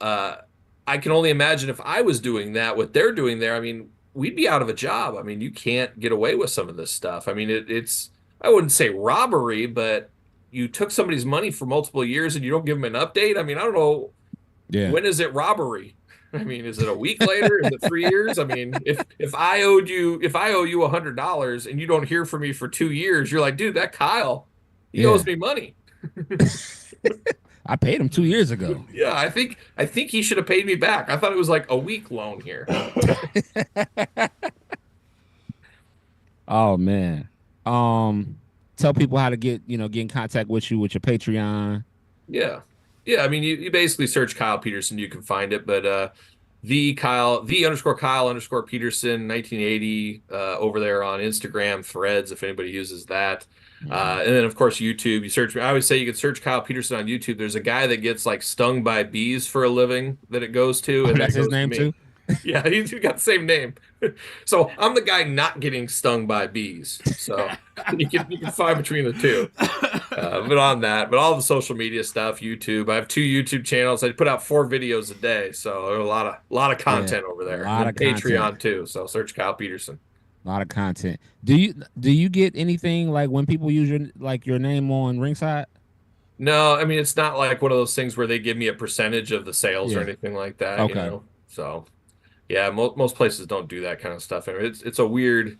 I can only imagine if I was doing that, what they're doing there. I mean, we'd be out of a job. I mean, you can't get away with some of this stuff. I mean, it's I wouldn't say robbery, but you took somebody's money for multiple years and you don't give them an update. I mean, I don't know. Yeah. When is it robbery? I mean, is it a week later? Is it 3 years? I mean, if I owe you $100 and you don't hear from me for 2 years, you're like, dude, that Kyle, he owes me money. I paid him 2 years ago. Yeah, I think he should have paid me back. I thought it was like a week loan here. Oh man. Tell people how to get in contact with you with your Patreon. Yeah. Yeah, I mean, you basically search Kyle Peterson, you can find it, but the _Kyle _Peterson 1980 over there on Instagram, Threads, if anybody uses that. And then of course YouTube. You search. I always say you can search Kyle Peterson on YouTube. There's a guy that gets like stung by bees for a living that it goes to, and that's that his goes to name me. too. Yeah, he's got the same name. So I'm the guy not getting stung by bees. So you can find between the two. But all the social media stuff, YouTube. I have 2 YouTube channels. I put out 4 videos a day, so there's a lot of content over there. A lot and of Patreon content. too. So search Kyle Peterson. A lot of content. Do you get anything like when people use your name on Ringside? No, I mean it's not like one of those things where they give me a percentage of the sales or anything like that. Okay. You know? So yeah, most places don't do that kind of stuff. I mean, it's a weird.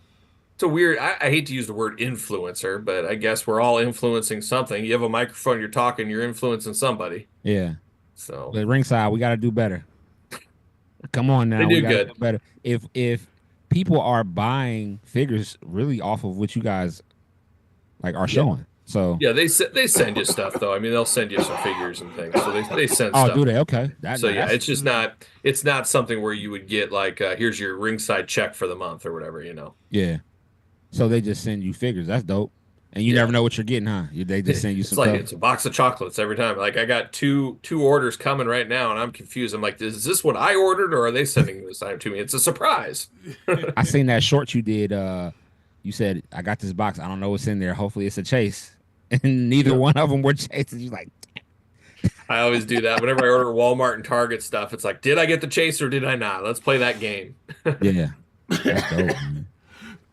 I hate to use the word influencer, but I guess we're all influencing something. You have a microphone, you're talking, you're influencing somebody. Yeah. So But Ringside, we got to do better. Come on now, They do we gotta good. do better. If people are buying figures really off of what you guys like are showing, so yeah, they send you stuff though. I mean, they'll send you some figures and things. So they send oh, stuff. do they? Okay. So yeah, it's just not. It's not something where you would get like, here's your Ringside check for the month or whatever. You know. Yeah. So they just send you figures. That's dope. And you never know what you're getting, huh? They just send you some It's like stuff. it's a box of chocolates every time. Like I got two orders coming right now, and I'm confused. I'm like, is this what I ordered, or are they sending this time to me? It's a surprise. I seen that short you did. You said I got this box. I don't know what's in there. Hopefully it's a chase. And neither one of them were chases. You like. I always do that whenever I order Walmart and Target stuff. It's like, did I get the chase or did I not? Let's play that game. Yeah. That's dope,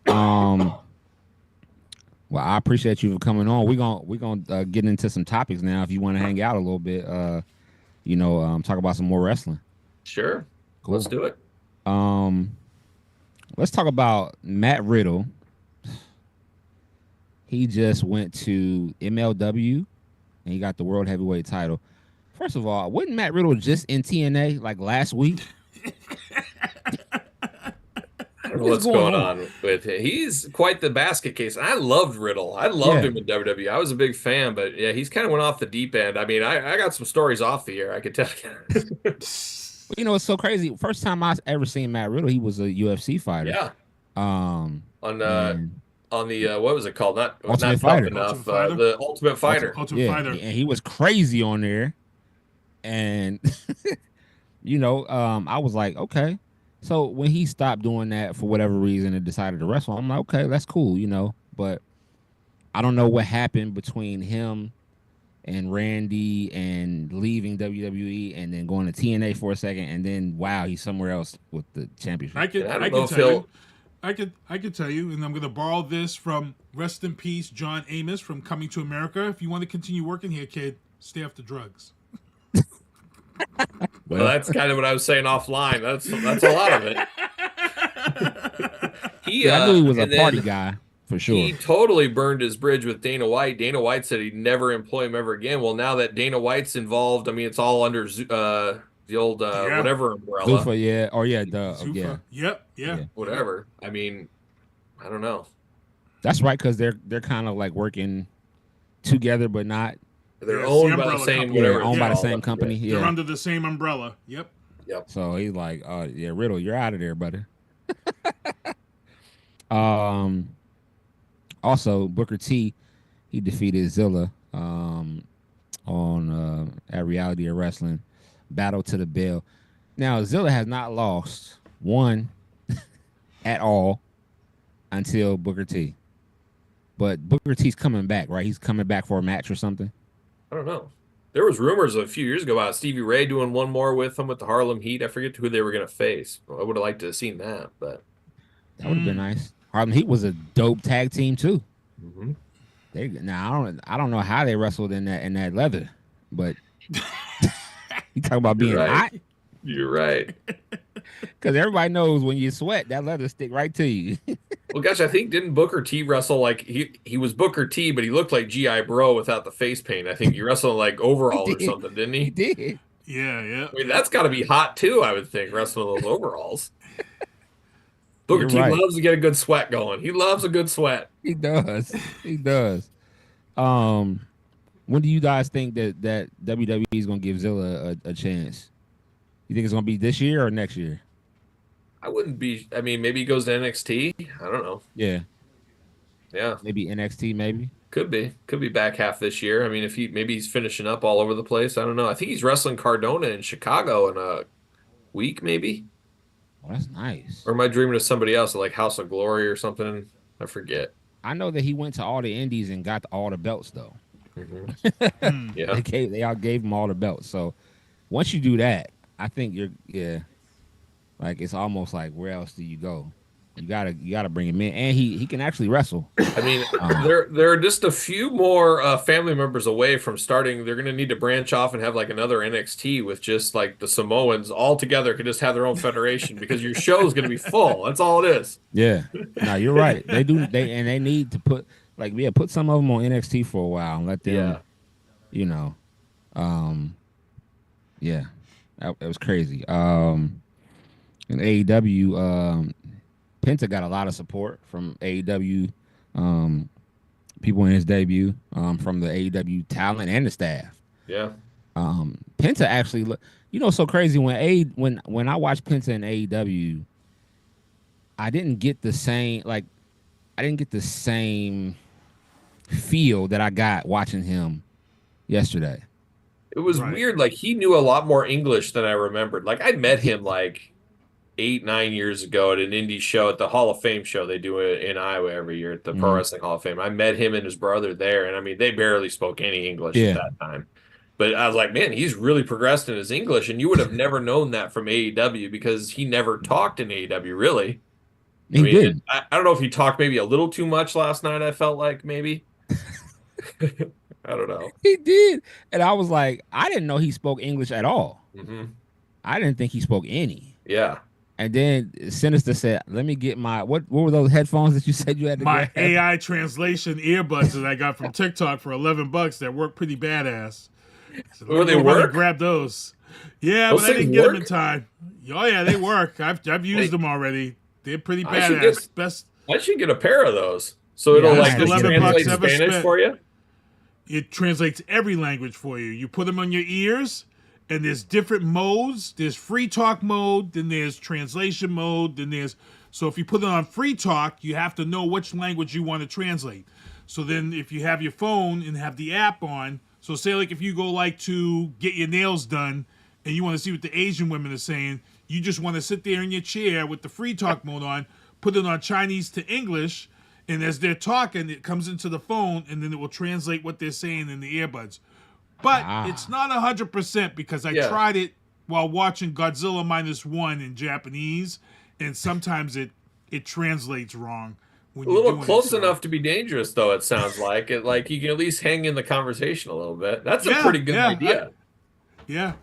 man. Well, I appreciate you for coming on. We're gonna get into some topics now. If you want to hang out a little bit, talk about some more wrestling. Sure, cool. Let's do it. Let's talk about Matt Riddle. He just went to MLW and he got the World Heavyweight title. First of all, wasn't Matt Riddle just in TNA like last week? I don't know what's going on with him. He's quite the basket case. And I loved Riddle. I loved him in WWE. I was a big fan, but yeah, he's kind of went off the deep end. I mean, I got some stories off the air. I could tell you. You know, it's so crazy. First time I ever seen Matt Riddle, he was a UFC fighter. Yeah. On the what was it called? Not Ultimate Fighter. Enough. The Ultimate Fighter. Ultimate Fighter. And he was crazy on there. And I was like, okay. So when he stopped doing that for whatever reason and decided to wrestle, I'm like, okay, that's cool, But I don't know what happened between him and Randy and leaving WWE and then going to TNA for a second, and then wow, he's somewhere else with the championship. I can tell you, and I'm going to borrow this from rest in peace John Amos from Coming to America. If you want to continue working here, kid, stay off the drugs. Well, that's kind of what I was saying offline. That's a lot of it. I knew he was a party guy for sure. He totally burned his bridge with Dana White. Dana White said he'd never employ him ever again. Well, now that Dana White's involved, I mean, it's all under the old whatever umbrella. Zufa, yeah, or yeah. Whatever. I mean, I don't know. That's right, because they're kind of like working together, but not. They're owned by the same whatever. Owned by the same company. Yeah. They're under the same umbrella. Yep. So he's like, Riddle, you're out of there, buddy. Also, Booker T, he defeated Zilla at Reality of Wrestling, Battle to the Bell. Now, Zilla has not lost one at all until Booker T. But Booker T's coming back, right? He's coming back for a match or something. I don't know. There was rumors a few years ago about Stevie Ray doing one more with him with the Harlem Heat. I forget who they were going to face. I would have liked to have seen that, but that would have been nice. Harlem Heat was a dope tag team too. Mm-hmm. I don't know how they wrestled in that leather, but you talking about being hot? You're right. Because everybody knows when you sweat, that leather stick right to you. Well, gosh, I think didn't Booker T wrestle like he was Booker T, but he looked like G.I. Bro without the face paint. I think he wrestled like overalls or something, didn't he? He did. Yeah. I mean, that's got to be hot too, I would think, wrestling those overalls. Booker T loves to get a good sweat going. He loves a good sweat. He does. When do you guys think that WWE is going to give Zilla a chance? You think it's going to be this year or next year? I wouldn't be. I mean, maybe he goes to NXT. I don't know. Yeah. Yeah. Maybe NXT, maybe. Could be back half this year. I mean, if he's finishing up all over the place. I don't know. I think he's wrestling Cardona in Chicago in a week, maybe. Oh, that's nice. Or am I dreaming of somebody else, like House of Glory or something? I forget. I know that he went to all the indies and got all the belts though. Mm-hmm. Yeah, they all gave him all the belts. So once you do that, I think like it's almost like where else do you go? You gotta bring him in, and he can actually wrestle. I mean, there are just a few more family members away from starting. They're gonna need to branch off and have like another NXT with just like the Samoans all together could just have their own federation because your show is gonna be full. That's all it is. Yeah, no, you're right. They need to put put some of them on NXT for a while and let them, that was crazy. In AEW, Penta got a lot of support from AEW people in his debut, from the AEW talent and the staff. Yeah. Penta actually, so crazy when I watched Penta in AEW, I didn't get the same feel that I got watching him yesterday. It was weird. Like he knew a lot more English than I remembered. Like I met him like 8-9 years ago at an indie show at the Hall of Fame show they do it in Iowa every year at the Pro Wrestling Hall of Fame. I met him and his brother there, and I mean they barely spoke any English at that time. But I was like, man, he's really progressed in his English, and you would have never known that from AEW because he never talked in AEW really. He did. I don't know if he talked maybe a little too much last night. I felt like maybe. I don't know. He did, and I was like, I didn't know he spoke English at all. Mm-hmm. I didn't think he spoke any. Yeah. And then Sinister said, "Let me get my what were those headphones that you said you had to my get?" AI translation earbuds that I got from TikTok for $11 that work pretty badass. So oh, they work? Grab those. Yeah, those but I didn't get them in time. Oh yeah, they work. I've used them already. They're pretty badass. I should get a pair of those. So it'll like just translate Spanish for you? It translates every language for you. You put them on your ears, and there's different modes. There's free talk mode, then there's translation mode, then there's... So if you put it on free talk, you have to know which language you want to translate. So then if you have your phone and have the app on, so say like if you go like to get your nails done and you want to see what the Asian women are saying, you just want to sit there in your chair with the free talk mode on, put it on Chinese to English, and as they're talking, it comes into the phone, and then it will translate what they're saying in the earbuds. But it's not 100% because I tried it while watching Godzilla -1 in Japanese, and sometimes it translates wrong. A little close enough to be dangerous, though. It sounds like it. Like you can at least hang in the conversation a little bit. That's a pretty good idea.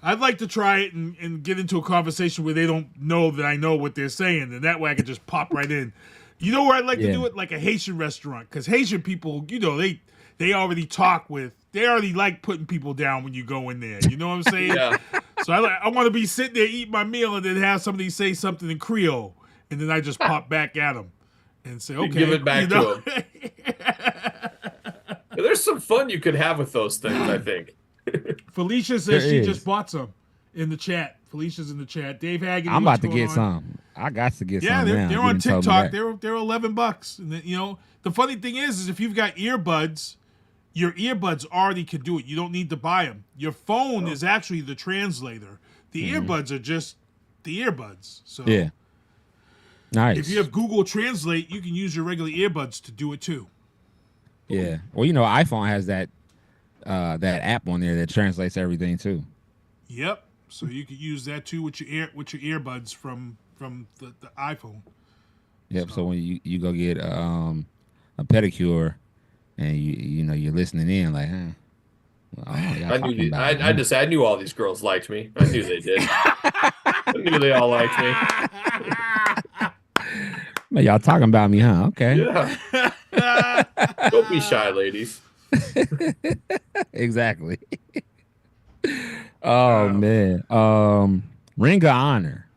I'd like to try it and get into a conversation where they don't know that I know what they're saying, and that way I could just pop right in. You know where I'd like to do it? Like a Haitian restaurant, because Haitian people, they already talk with. They already like putting people down when you go in there. You know what I'm saying? Yeah. So I want to be sitting there eating my meal and then have somebody say something in Creole, and then I just pop back at them and say, okay, give it back to them. There's some fun you could have with those things, I think. Felicia says she just bought some in the chat. Felicia's in the chat. Dave Haggerty, I'm about to get some. I got to get some. Yeah, they're on TikTok. They're $11. And then, the funny thing is if you've got earbuds, your earbuds already can do it. You don't need to buy them. Your phone is actually the translator. The earbuds are just the earbuds. So yeah, nice. If you have Google Translate, you can use your regular earbuds to do it too. Yeah. Well, iPhone has that app on there that translates everything too. Yep. So you could use that too with your earbuds from the iPhone. Yep. So when you go get a pedicure, and you're listening in like, I knew all these girls liked me. I knew they did. I knew they all liked me. Man, y'all talking about me, huh? Okay. Yeah. Don't be shy, ladies. Exactly. Oh man. Ring of Honor.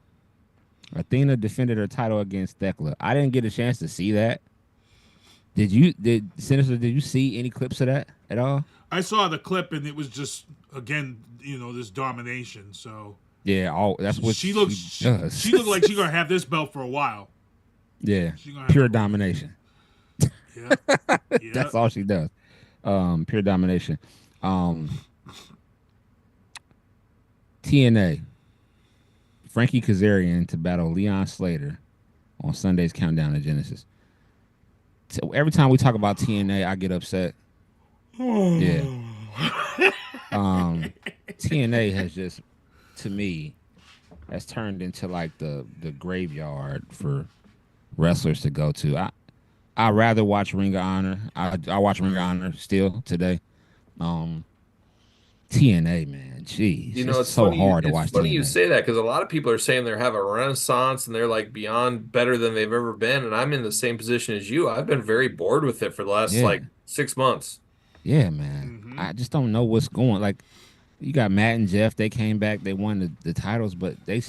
Athena defended her title against Thekla. I didn't get a chance to see that. Sinister, did you see any clips of that at all? I saw the clip and it was just again, this domination. So yeah, that's what she looks. She looked like she's gonna have this belt for a while. Yeah, pure domination. Yeah. That's all she does. Pure domination. TNA. Frankie Kazarian to battle Leon Slater on Sunday's Countdown to Genesis. So every time we talk about TNA, I get upset. Yeah. TNA has just, to me, has turned into like the graveyard for wrestlers to go to. I'd rather watch Ring of Honor. I watch Ring of Honor still today. TNA, man, jeez, It's so funny, hard to it's watch funny TNA. you say that, because a lot of people are saying they're having a renaissance and they're like beyond better than they've ever been, and I'm in the same position as you. I've been very bored with it for the last like 6 months. Yeah, man. I just don't know what's going. Like, you got Matt and Jeff. They came back. They won the titles, but they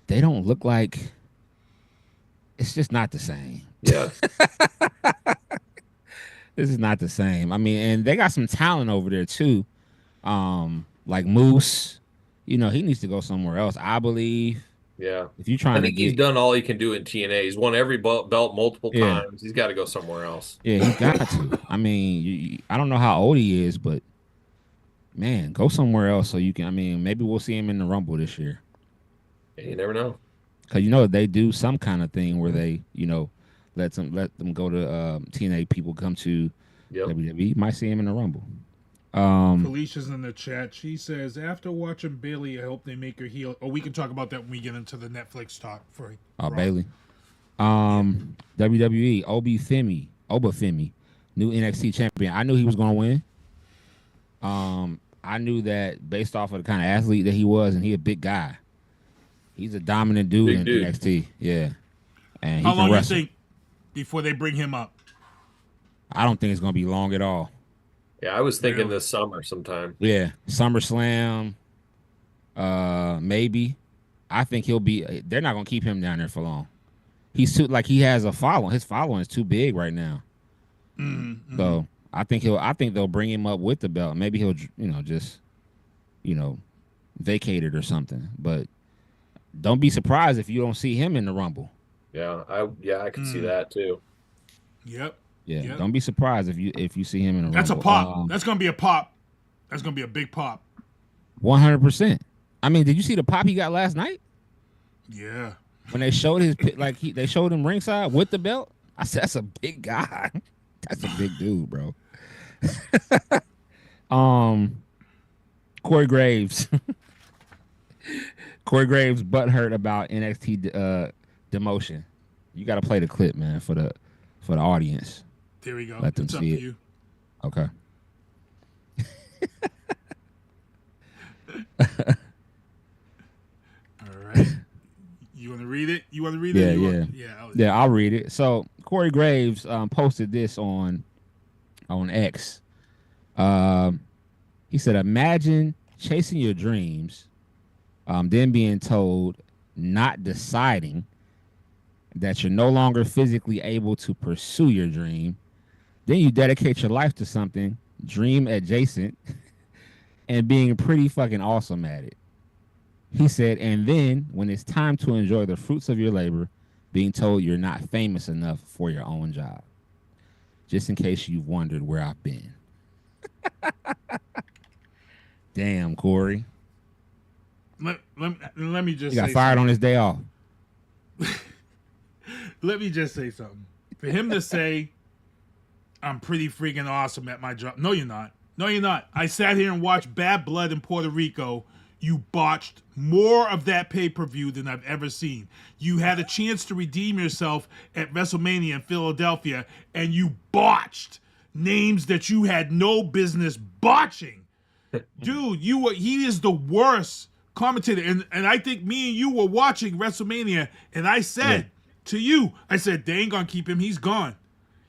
don't look like. It's just not the same. Yeah. This is not the same. I mean, and they got some talent over there too. Like Moose, he needs to go somewhere else, I believe. Yeah. If you're trying to get, he's done all he can do in TNA. He's won every belt multiple times. He's got to go somewhere else. Yeah, he's got to. I mean, I don't know how old he is, but man, go somewhere else so you can. I mean, maybe we'll see him in the Rumble this year. You never know. Because they do some kind of thing where they, let them go to TNA. People come to WWE. You might see him in the Rumble. Felicia's in the chat. She says, after watching Bailey, I hope they make her heel. Or we can talk about that when we get into the Netflix talk for Bailey. WWE, Obafemi, new NXT champion. I knew he was going to win. I knew that based off of the kind of athlete that he was, and he a big guy. He's a dominant dude in NXT. Yeah. And how long do you think before they bring him up? I don't think it's going to be long at all. Yeah, I was thinking this summer sometime. Yeah, SummerSlam, maybe. I think he'll be. They're not gonna keep him down there for long. He's too he has a following. His following is too big right now. Mm-hmm. So I think they'll bring him up with the belt. Maybe he'll just vacate it or something. But don't be surprised if you don't see him in the Rumble. Yeah, I can see that too. Yep. Yeah, Yep. Don't be surprised if you see him in a Rumble. That's a pop. That's gonna be a pop. That's gonna be a big pop. 100%. I mean, did you see the pop he got last night? Yeah. When they showed they showed him ringside with the belt. I said, that's a big guy. That's a big dude, bro. Corey Graves. Corey Graves butthurt about NXT demotion. You got to play the clip, man, for the audience. There we go. Let them It's up see to it. you. Okay. All right. You want to read it? You want to read it? Yeah, I'll read it. So Corey Graves posted this on X. He said, imagine chasing your dreams, then being told, not deciding that you're no longer physically able to pursue your dream. Then you dedicate your life to something dream adjacent and being pretty fucking awesome at it. He said, and then when it's time to enjoy the fruits of your labor, being told you're not famous enough for your own job. Just in case you've wondered where I've been. Damn, Corey. Let me just He got say fired something. on his day off. Let me just say something. For him to say, I'm pretty freaking awesome at my job. No, you're not. No, you're not. I sat here and watched Bad Blood in Puerto Rico. You botched more of that pay-per-view than I've ever seen. You had a chance to redeem yourself at WrestleMania in Philadelphia, and you botched names that you had no business botching. Dude, he is the worst commentator. And I think me and you were watching WrestleMania, and I said to you, I said, they ain't gonna keep him, he's gone.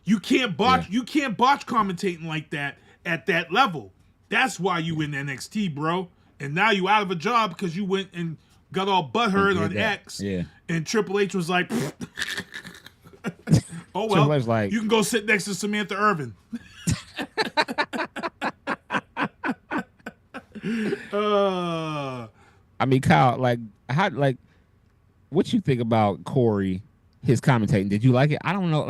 You can't botch commentating like that at that level. That's why you in NXT, bro. And now you out of a job because you went and got all butthurt on X. Yeah. And Triple H was like, oh well, Triple H like, you can go sit next to Samantha Irvin. I mean, Kyle, what you think about Corey, his commentating? Did you like it? I don't know,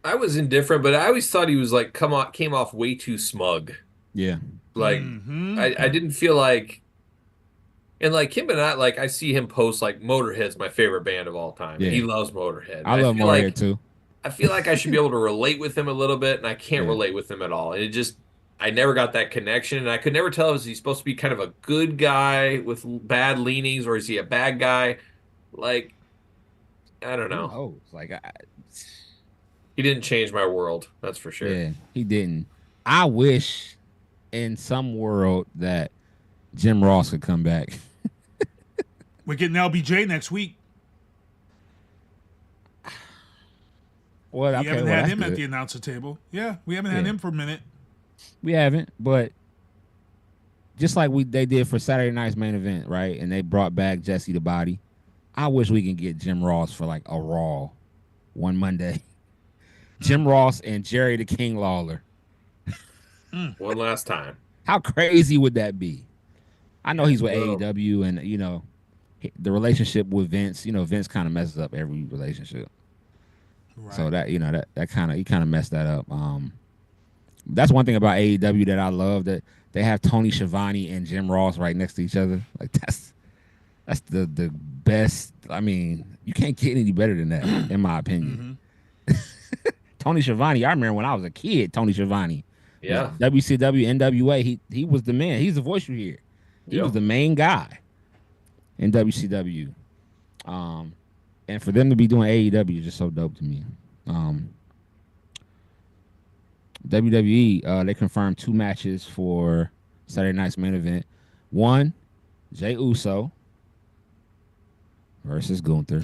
I was indifferent, but I always thought he was like came off way too smug. Yeah. Like I didn't feel like, and like him and I see him post like Motorhead's my favorite band of all time. Yeah. He loves Motorhead. I love feel Motorhead like, too. I feel like I should be able to relate with him a little bit, and I can't relate with him at all. And I never got that connection, and I could never tell is he supposed to be kind of a good guy with bad leanings, or is he a bad guy? Like, I don't know. Oh, it's like he didn't change my world. That's for sure. Yeah, he didn't. I wish in some world that Jim Ross could come back. We're getting LBJ next week. Well, we haven't had him at the announcer table. Yeah, we haven't had him for a minute. We haven't, but just like they did for Saturday night's main event, right? And they brought back Jesse the Body. I wish we can get Jim Ross for like a Raw one Monday. Jim Ross and Jerry the King Lawler. One last time. How crazy would that be? I know he's with AEW, and you know the relationship with Vince. You know Vince kind of messes up every relationship. Right. So that that kind of messed that up. That's one thing about AEW that I love, that they have Tony Schiavone and Jim Ross right next to each other. Like that's the best. I mean, you can't get any better than that, in my opinion. Tony Schiavone, I remember when I was a kid. Tony Schiavone, yeah, WCW, NWA. He was the man. He's the voice you hear. He was the main guy in WCW. And for them to be doing AEW is just so dope to me. WWE, they confirmed 2 matches for Saturday night's main event. One, Jey Uso versus Gunther.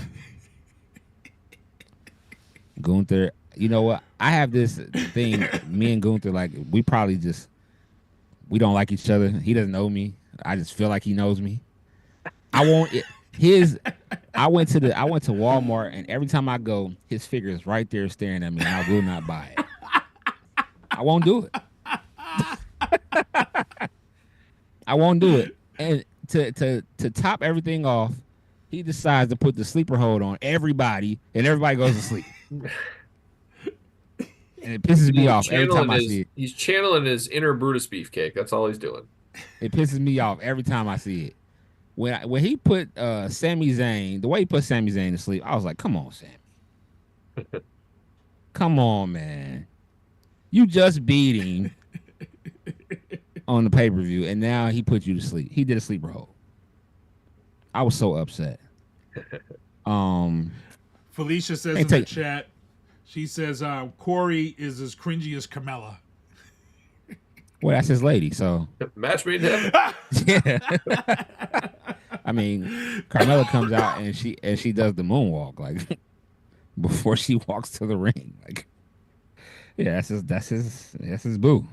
Gunther, you know what? I have this thing, me and Gunther, like, we don't like each other. He doesn't know me. I just feel like he knows me. I went to Walmart, and every time I go, his figure is right there staring at me, and I will not buy it. I won't do it. I won't do it. And to top everything off, he decides to put the sleeper hold on everybody, and everybody goes to sleep. And it pisses me off every time I see it. He's channeling his inner Brutus Beefcake. That's all he's doing. It pisses me off every time I see it. When he put Sami Zayn, the way he put Sami Zayn to sleep, I was like, come on, Sami. Come on, man. You just beat him on the pay-per-view, and now he put you to sleep. He did a sleeper hold. I was so upset. Felicia says in the chat, she says Corey is as cringy as Carmella. Well, that's his lady, so. Match made in heaven. Yeah. I mean, Carmella comes out and she does the moonwalk, like, before she walks to the ring. Like, yeah, that's his boo.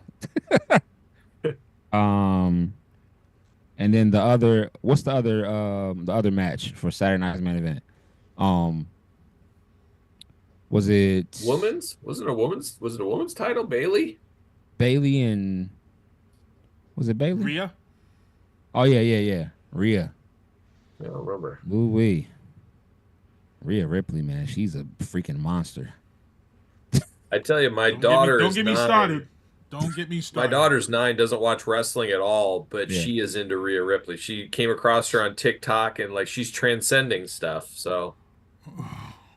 And then what's the other match for Saturday night's main event? Was it women's? Was it a women's title? Bailey and was it Bailey? Rhea? Oh yeah. Rhea. I don't remember. Ooh-wee. Rhea Ripley, man, she's a freaking monster. I tell you, my daughter Don't get me started. Don't get me started. My daughter's 9, doesn't watch wrestling at all, but she is into Rhea Ripley. She came across her on TikTok, and like she's transcending stuff. So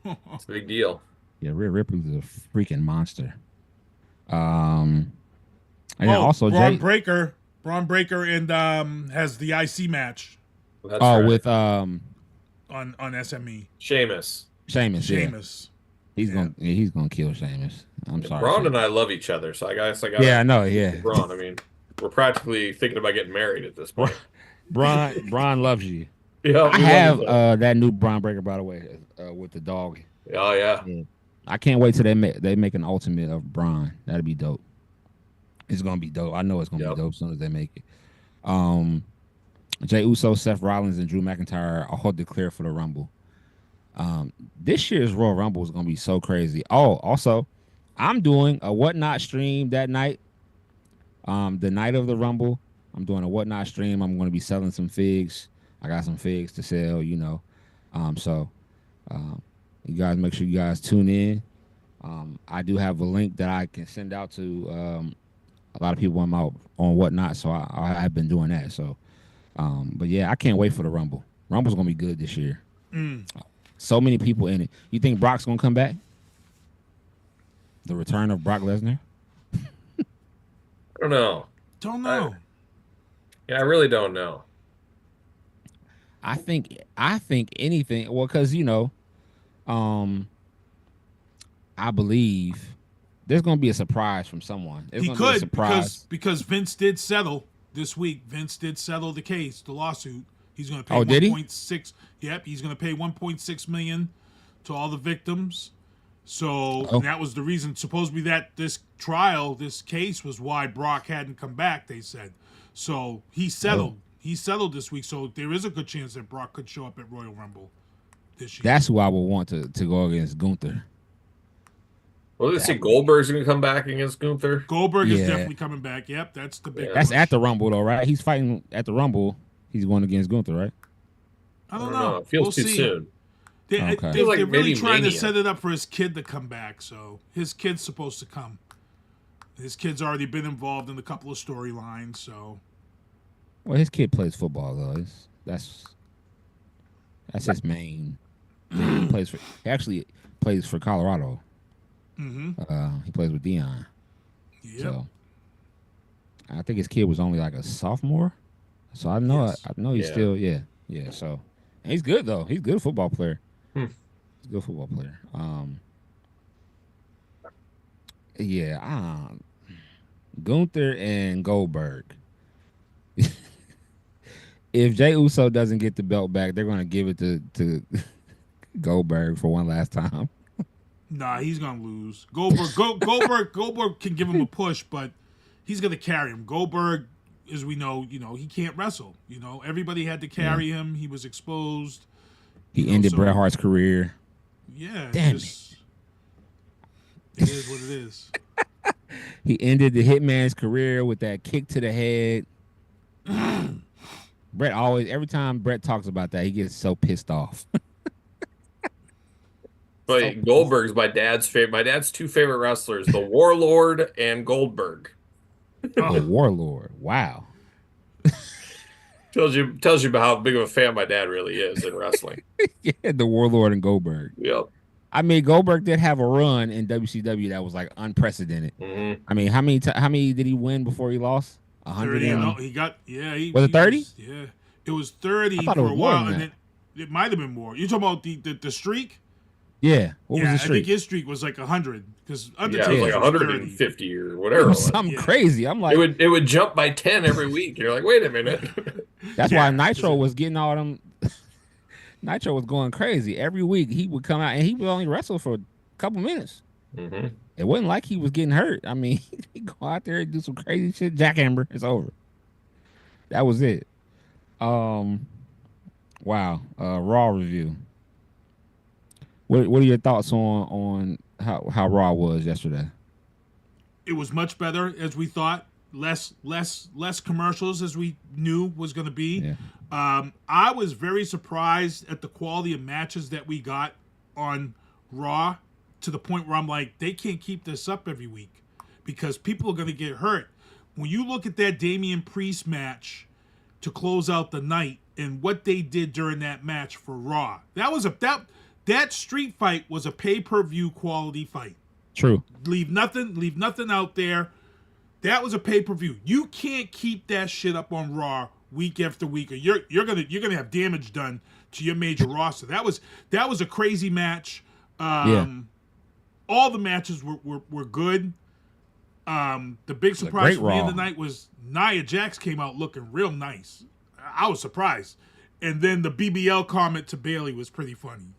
it's a big deal. Yeah, Rhea Ripley's a freaking monster. And also Braun Breaker and has the IC match. That's right. With on SME. Sheamus. Yeah. He's gonna kill Sheamus. I'm sorry. Braun and I love each other, so I guess I got. Yeah, I know. Yeah, Braun. I mean, we're practically thinking about getting married at this point. Braun loves you. Yeah, I have that new Braun Breaker, by the way, with the dog. Oh yeah. I can't wait till they make an ultimate of Braun. That'd be dope. It's gonna be dope. I know it's gonna be dope as soon as they make it. Jey Uso, Seth Rollins, and Drew McIntyre all declared for the Rumble. This year's Royal Rumble is gonna be so crazy. Oh, also, I'm doing a Whatnot stream that night. The night of the Rumble, I'm doing a Whatnot stream. I'm gonna be selling some figs. I got some figs to sell, you know. So you guys make sure you guys tune in. I do have a link that I can send out to a lot of people on whatnot. So I've been doing that. So, but yeah, I can't wait for the Rumble. Rumble's gonna be good this year. So many people in it. You think Brock's gonna come back? The return of Brock Lesnar? I don't know. Don't know. I really don't know. I think anything. Well, because I believe there's going to be a surprise from someone. There's He gonna be a could surprise. because Vince did settle this week. Vince did settle the case, the lawsuit. He's going to pay Oh, did he? 1.6. Yep, he's going to pay 1.6 million to all the victims. So and that was the reason, supposedly, that this case was why Brock hadn't come back. They said so. He settled. He settled this week, so there is a good chance that Brock could show up at Royal Rumble this year. That's who I would want to go against Gunther. Well, let's see. Goldberg's going to come back against Gunther. Goldberg is definitely coming back. Yep, that's the big. That's push. at the Rumble, though, right? He's fighting at the Rumble. He's going against Gunther, right? I don't know. It feels too soon. Okay. They're like really maybe trying Mania. to set it up for his kid to come back. So his kid's supposed to come. His kid's already been involved in a couple of storylines. So, Well, his kid plays football though. That's his main. He actually plays for Colorado. He plays with Dion. Yep. So I think his kid was only like a sophomore. So I know he's still So and he's good though. He's a good football player. He's a good football player. Gunther and Goldberg. If Jey Uso doesn't get the belt back, they're gonna give it to Goldberg for one last time. nah, he's gonna lose. Goldberg can give him a push, but he's gonna carry him. Goldberg, as we know, he can't wrestle. Everybody had to carry him. He was exposed. He ended Bret Hart's career. Yeah, Damn it is what it is. He ended the Hitman's career with that kick to the head. Bret every time Bret talks about that, he gets so pissed off. But Goldberg's my dad's favorite. My dad's two favorite wrestlers: the Warlord and Goldberg. The Warlord. Wow. Tells you about how big of a fan my dad really is in wrestling. Yeah, the Warlord and Goldberg. Yep. I mean, Goldberg did have a run in WCW that was like unprecedented. I mean, how many did he win before he lost? 100. 30. No, he got Was it 30? Yeah, it was 30 I thought for it was a more while, than and that. it might have been more. You talking about the streak? Yeah. What was the I streak? think his streak was like 100 because Yeah, Undertaker it was like was 150 or It whatever. was something crazy. I'm like, it would jump by 10 every week. You're like, wait a minute. that's why Nitro was getting all them. Nitro was going crazy every week. He would come out and he would only wrestle for a couple minutes. It wasn't like he was getting hurt. I mean, he'd go out there and do some crazy shit. Jackhammer, it's over. That was it. Wow. Raw review. What are your thoughts on how Raw was yesterday? It was much better as we thought. Less commercials as we knew was going to be. Yeah. I was very surprised at the quality of matches that we got on Raw, to the point where I'm like, they can't keep this up every week because people are going to get hurt. When you look at that Damian Priest match to close out the night and what they did during that match for Raw, that street fight was a pay-per-view quality fight. True. Leave nothing out there. That was a pay-per-view. You can't keep that shit up on Raw week after week, or you're gonna have damage done to your major roster. That was a crazy match. All the matches were good. The big surprise for me in the night was Nia Jax came out looking real nice. I was surprised. And then the BBL comment to Bailey was pretty funny.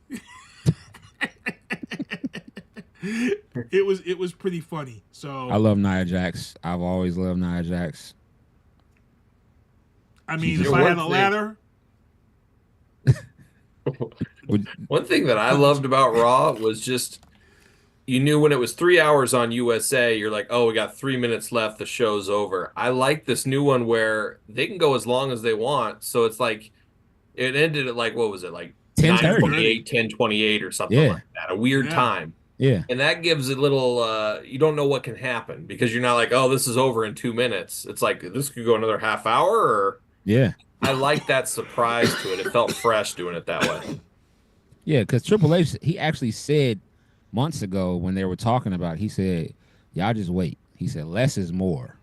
It was pretty funny. So I love Nia Jax. I've always loved Nia Jax. I mean, if I had a ladder. One thing that I loved about Raw was just, you knew when it was 3 hours on USA, you're like, oh, we got 3 minutes left, the show's over. I like this new one where they can go as long as they want. So it's like, it ended at like, what was it, like 10:30. 9:28, 10:28 or something like that. A weird time. Yeah. And that gives it little, you don't know what can happen because you're not like, oh, this is over in 2 minutes. It's like, this could go another half hour or. Yeah. I like that surprise to it. It felt fresh doing it that way. Yeah, because Triple H, he actually said months ago when they were talking about it, he said, y'all just wait. He said, less is more.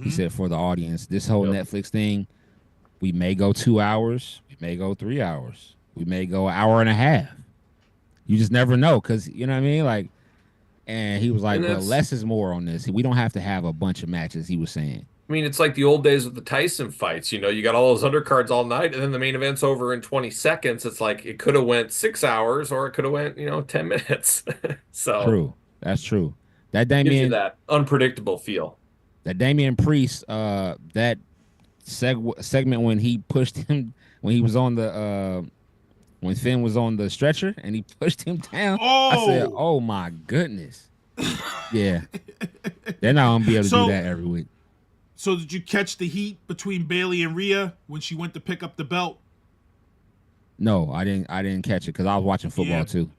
He said, for the audience, this whole Netflix thing, we may go 2 hours. We may go 3 hours. We may go an hour and a half. You just never know because, you know what I mean? Like, and he was like, well, less is more on this. We don't have to have a bunch of matches, he was saying. I mean, it's like the old days with the Tyson fights. You know, you got all those undercards all night, and then the main event's over in 20 seconds. It's like it could have went 6 hours, or it could have went 10 minutes. So true, that's true. That gives Damian, you that unpredictable feel. That Damian Priest, that segment when he pushed him when he was on the when Finn was on the stretcher and he pushed him down. I said, "Oh my goodness." Yeah, they're not gonna be able to do that every week. So did you catch the heat between Bayley and Rhea when she went to pick up the belt? No, I didn't catch it because I was watching football too.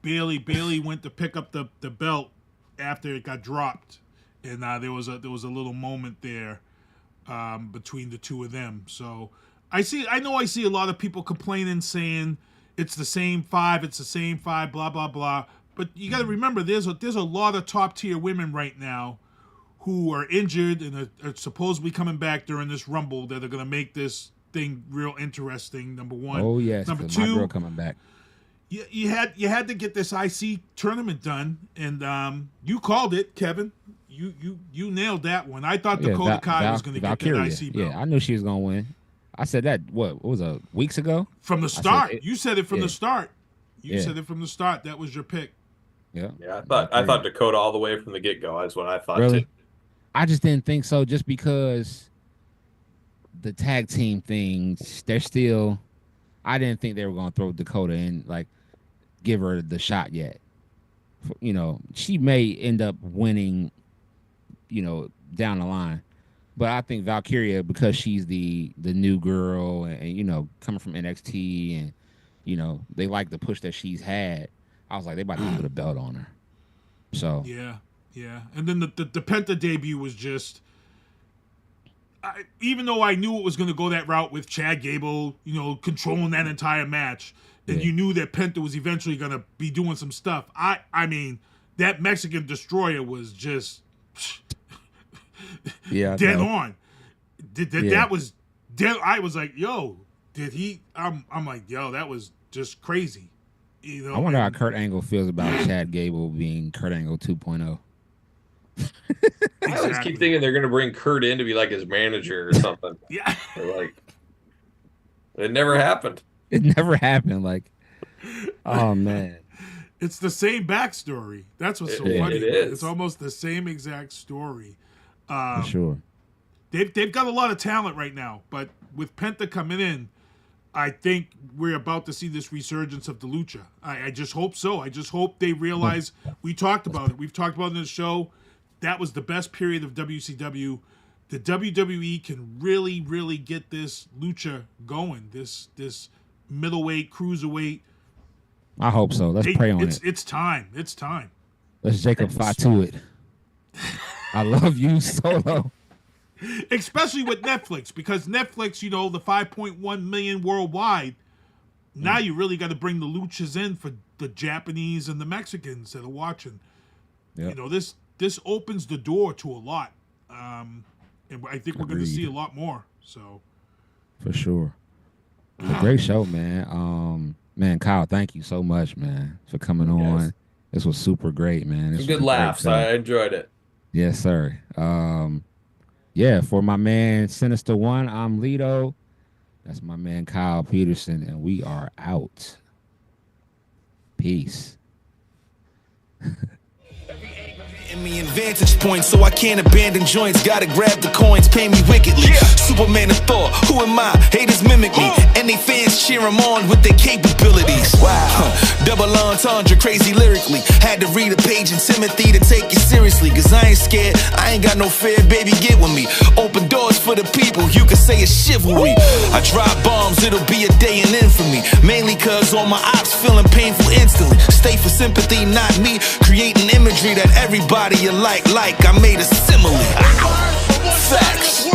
Bayley went to pick up the belt after it got dropped, and there was a little moment there between the two of them. So I see a lot of people complaining, saying it's the same five, blah blah blah. But you got to remember, there's a lot of top tier women right now who are injured and are supposedly coming back during this Rumble that are going to make this thing real interesting. Number one. Oh yes, Number my two, girl coming back. You had to get this IC tournament done, and you called it, Kevin. You nailed that one. I thought Dakota Kai was going to get that IC belt. Yeah, I knew she was going to win. I said that what was it, weeks ago? From the start, you said it from the start. You said it from the start. That was your pick. Yeah. Yeah, I thought Dakota all the way from the get go. That's what I thought too. I just didn't think so, just because the tag team things, they're still. I didn't think they were going to throw Dakota in, like, give her the shot yet. She may end up winning, down the line. But I think Valkyria, because she's the new girl and coming from NXT and, they like the push that she's had. I was like, they about to put a belt on her. So. Yeah. And then the Penta debut was just, even though I knew it was going to go that route with Chad Gable, controlling that entire match, and you knew that Penta was eventually going to be doing some stuff. I mean, that Mexican Destroyer was just dead on. That was dead. I was like, yo, did he? I'm like, yo, that was just crazy. I wonder how Kurt Angle feels about Chad Gable being Kurt Angle 2.0. I always keep thinking they're going to bring Kurt in to be like his manager or something. Yeah. Like, it never happened. It never happened. Like, oh, man. It's the same backstory. That's what's so funny. It is. It's almost the same exact story. For sure. They've got a lot of talent right now, but with Penta coming in, I think we're about to see this resurgence of the Lucha. I just hope so. I just hope they realize, we talked about it. We've talked about it in the show. That was the best period of WCW. The WWE can really, really get this Lucha going. This middleweight, cruiserweight. I hope so. Let's pray on it. It's time. It's time. Let's Jacob Fatu it. I love you, Solo. Especially with Netflix, because Netflix, the 5.1 million worldwide. Now you really got to bring the Luchas in for the Japanese and the Mexicans that are watching. Yep. This opens the door to a lot, and I think we're going to see a lot more. So, for sure, it was a great show, man. Man, Kyle, thank you so much, man, for coming on. This was super great, man. Some good laughs. I enjoyed it. Yes, sir. Yeah, for my man Sinista1, I'm Lito. That's my man Kyle Peterson, and we are out. Peace. Me in vantage points, so I can't abandon joints. Gotta grab the coins, pay me wickedly. Superman of Thor, who am I? Haters mimic me, and they fans cheer him on with their capabilities. Wow, double entendre, crazy lyrically. Had to read a page in Timothy to take it seriously. Cause I ain't scared, I ain't got no fear, baby, get with me. Open doors for the people, you can say it's chivalry. I drop bombs, it'll be a day in infamy. Mainly cause all my ops feeling painful instantly. Stay for sympathy, not me. Creating imagery that everybody you like, I made a simile. Facts.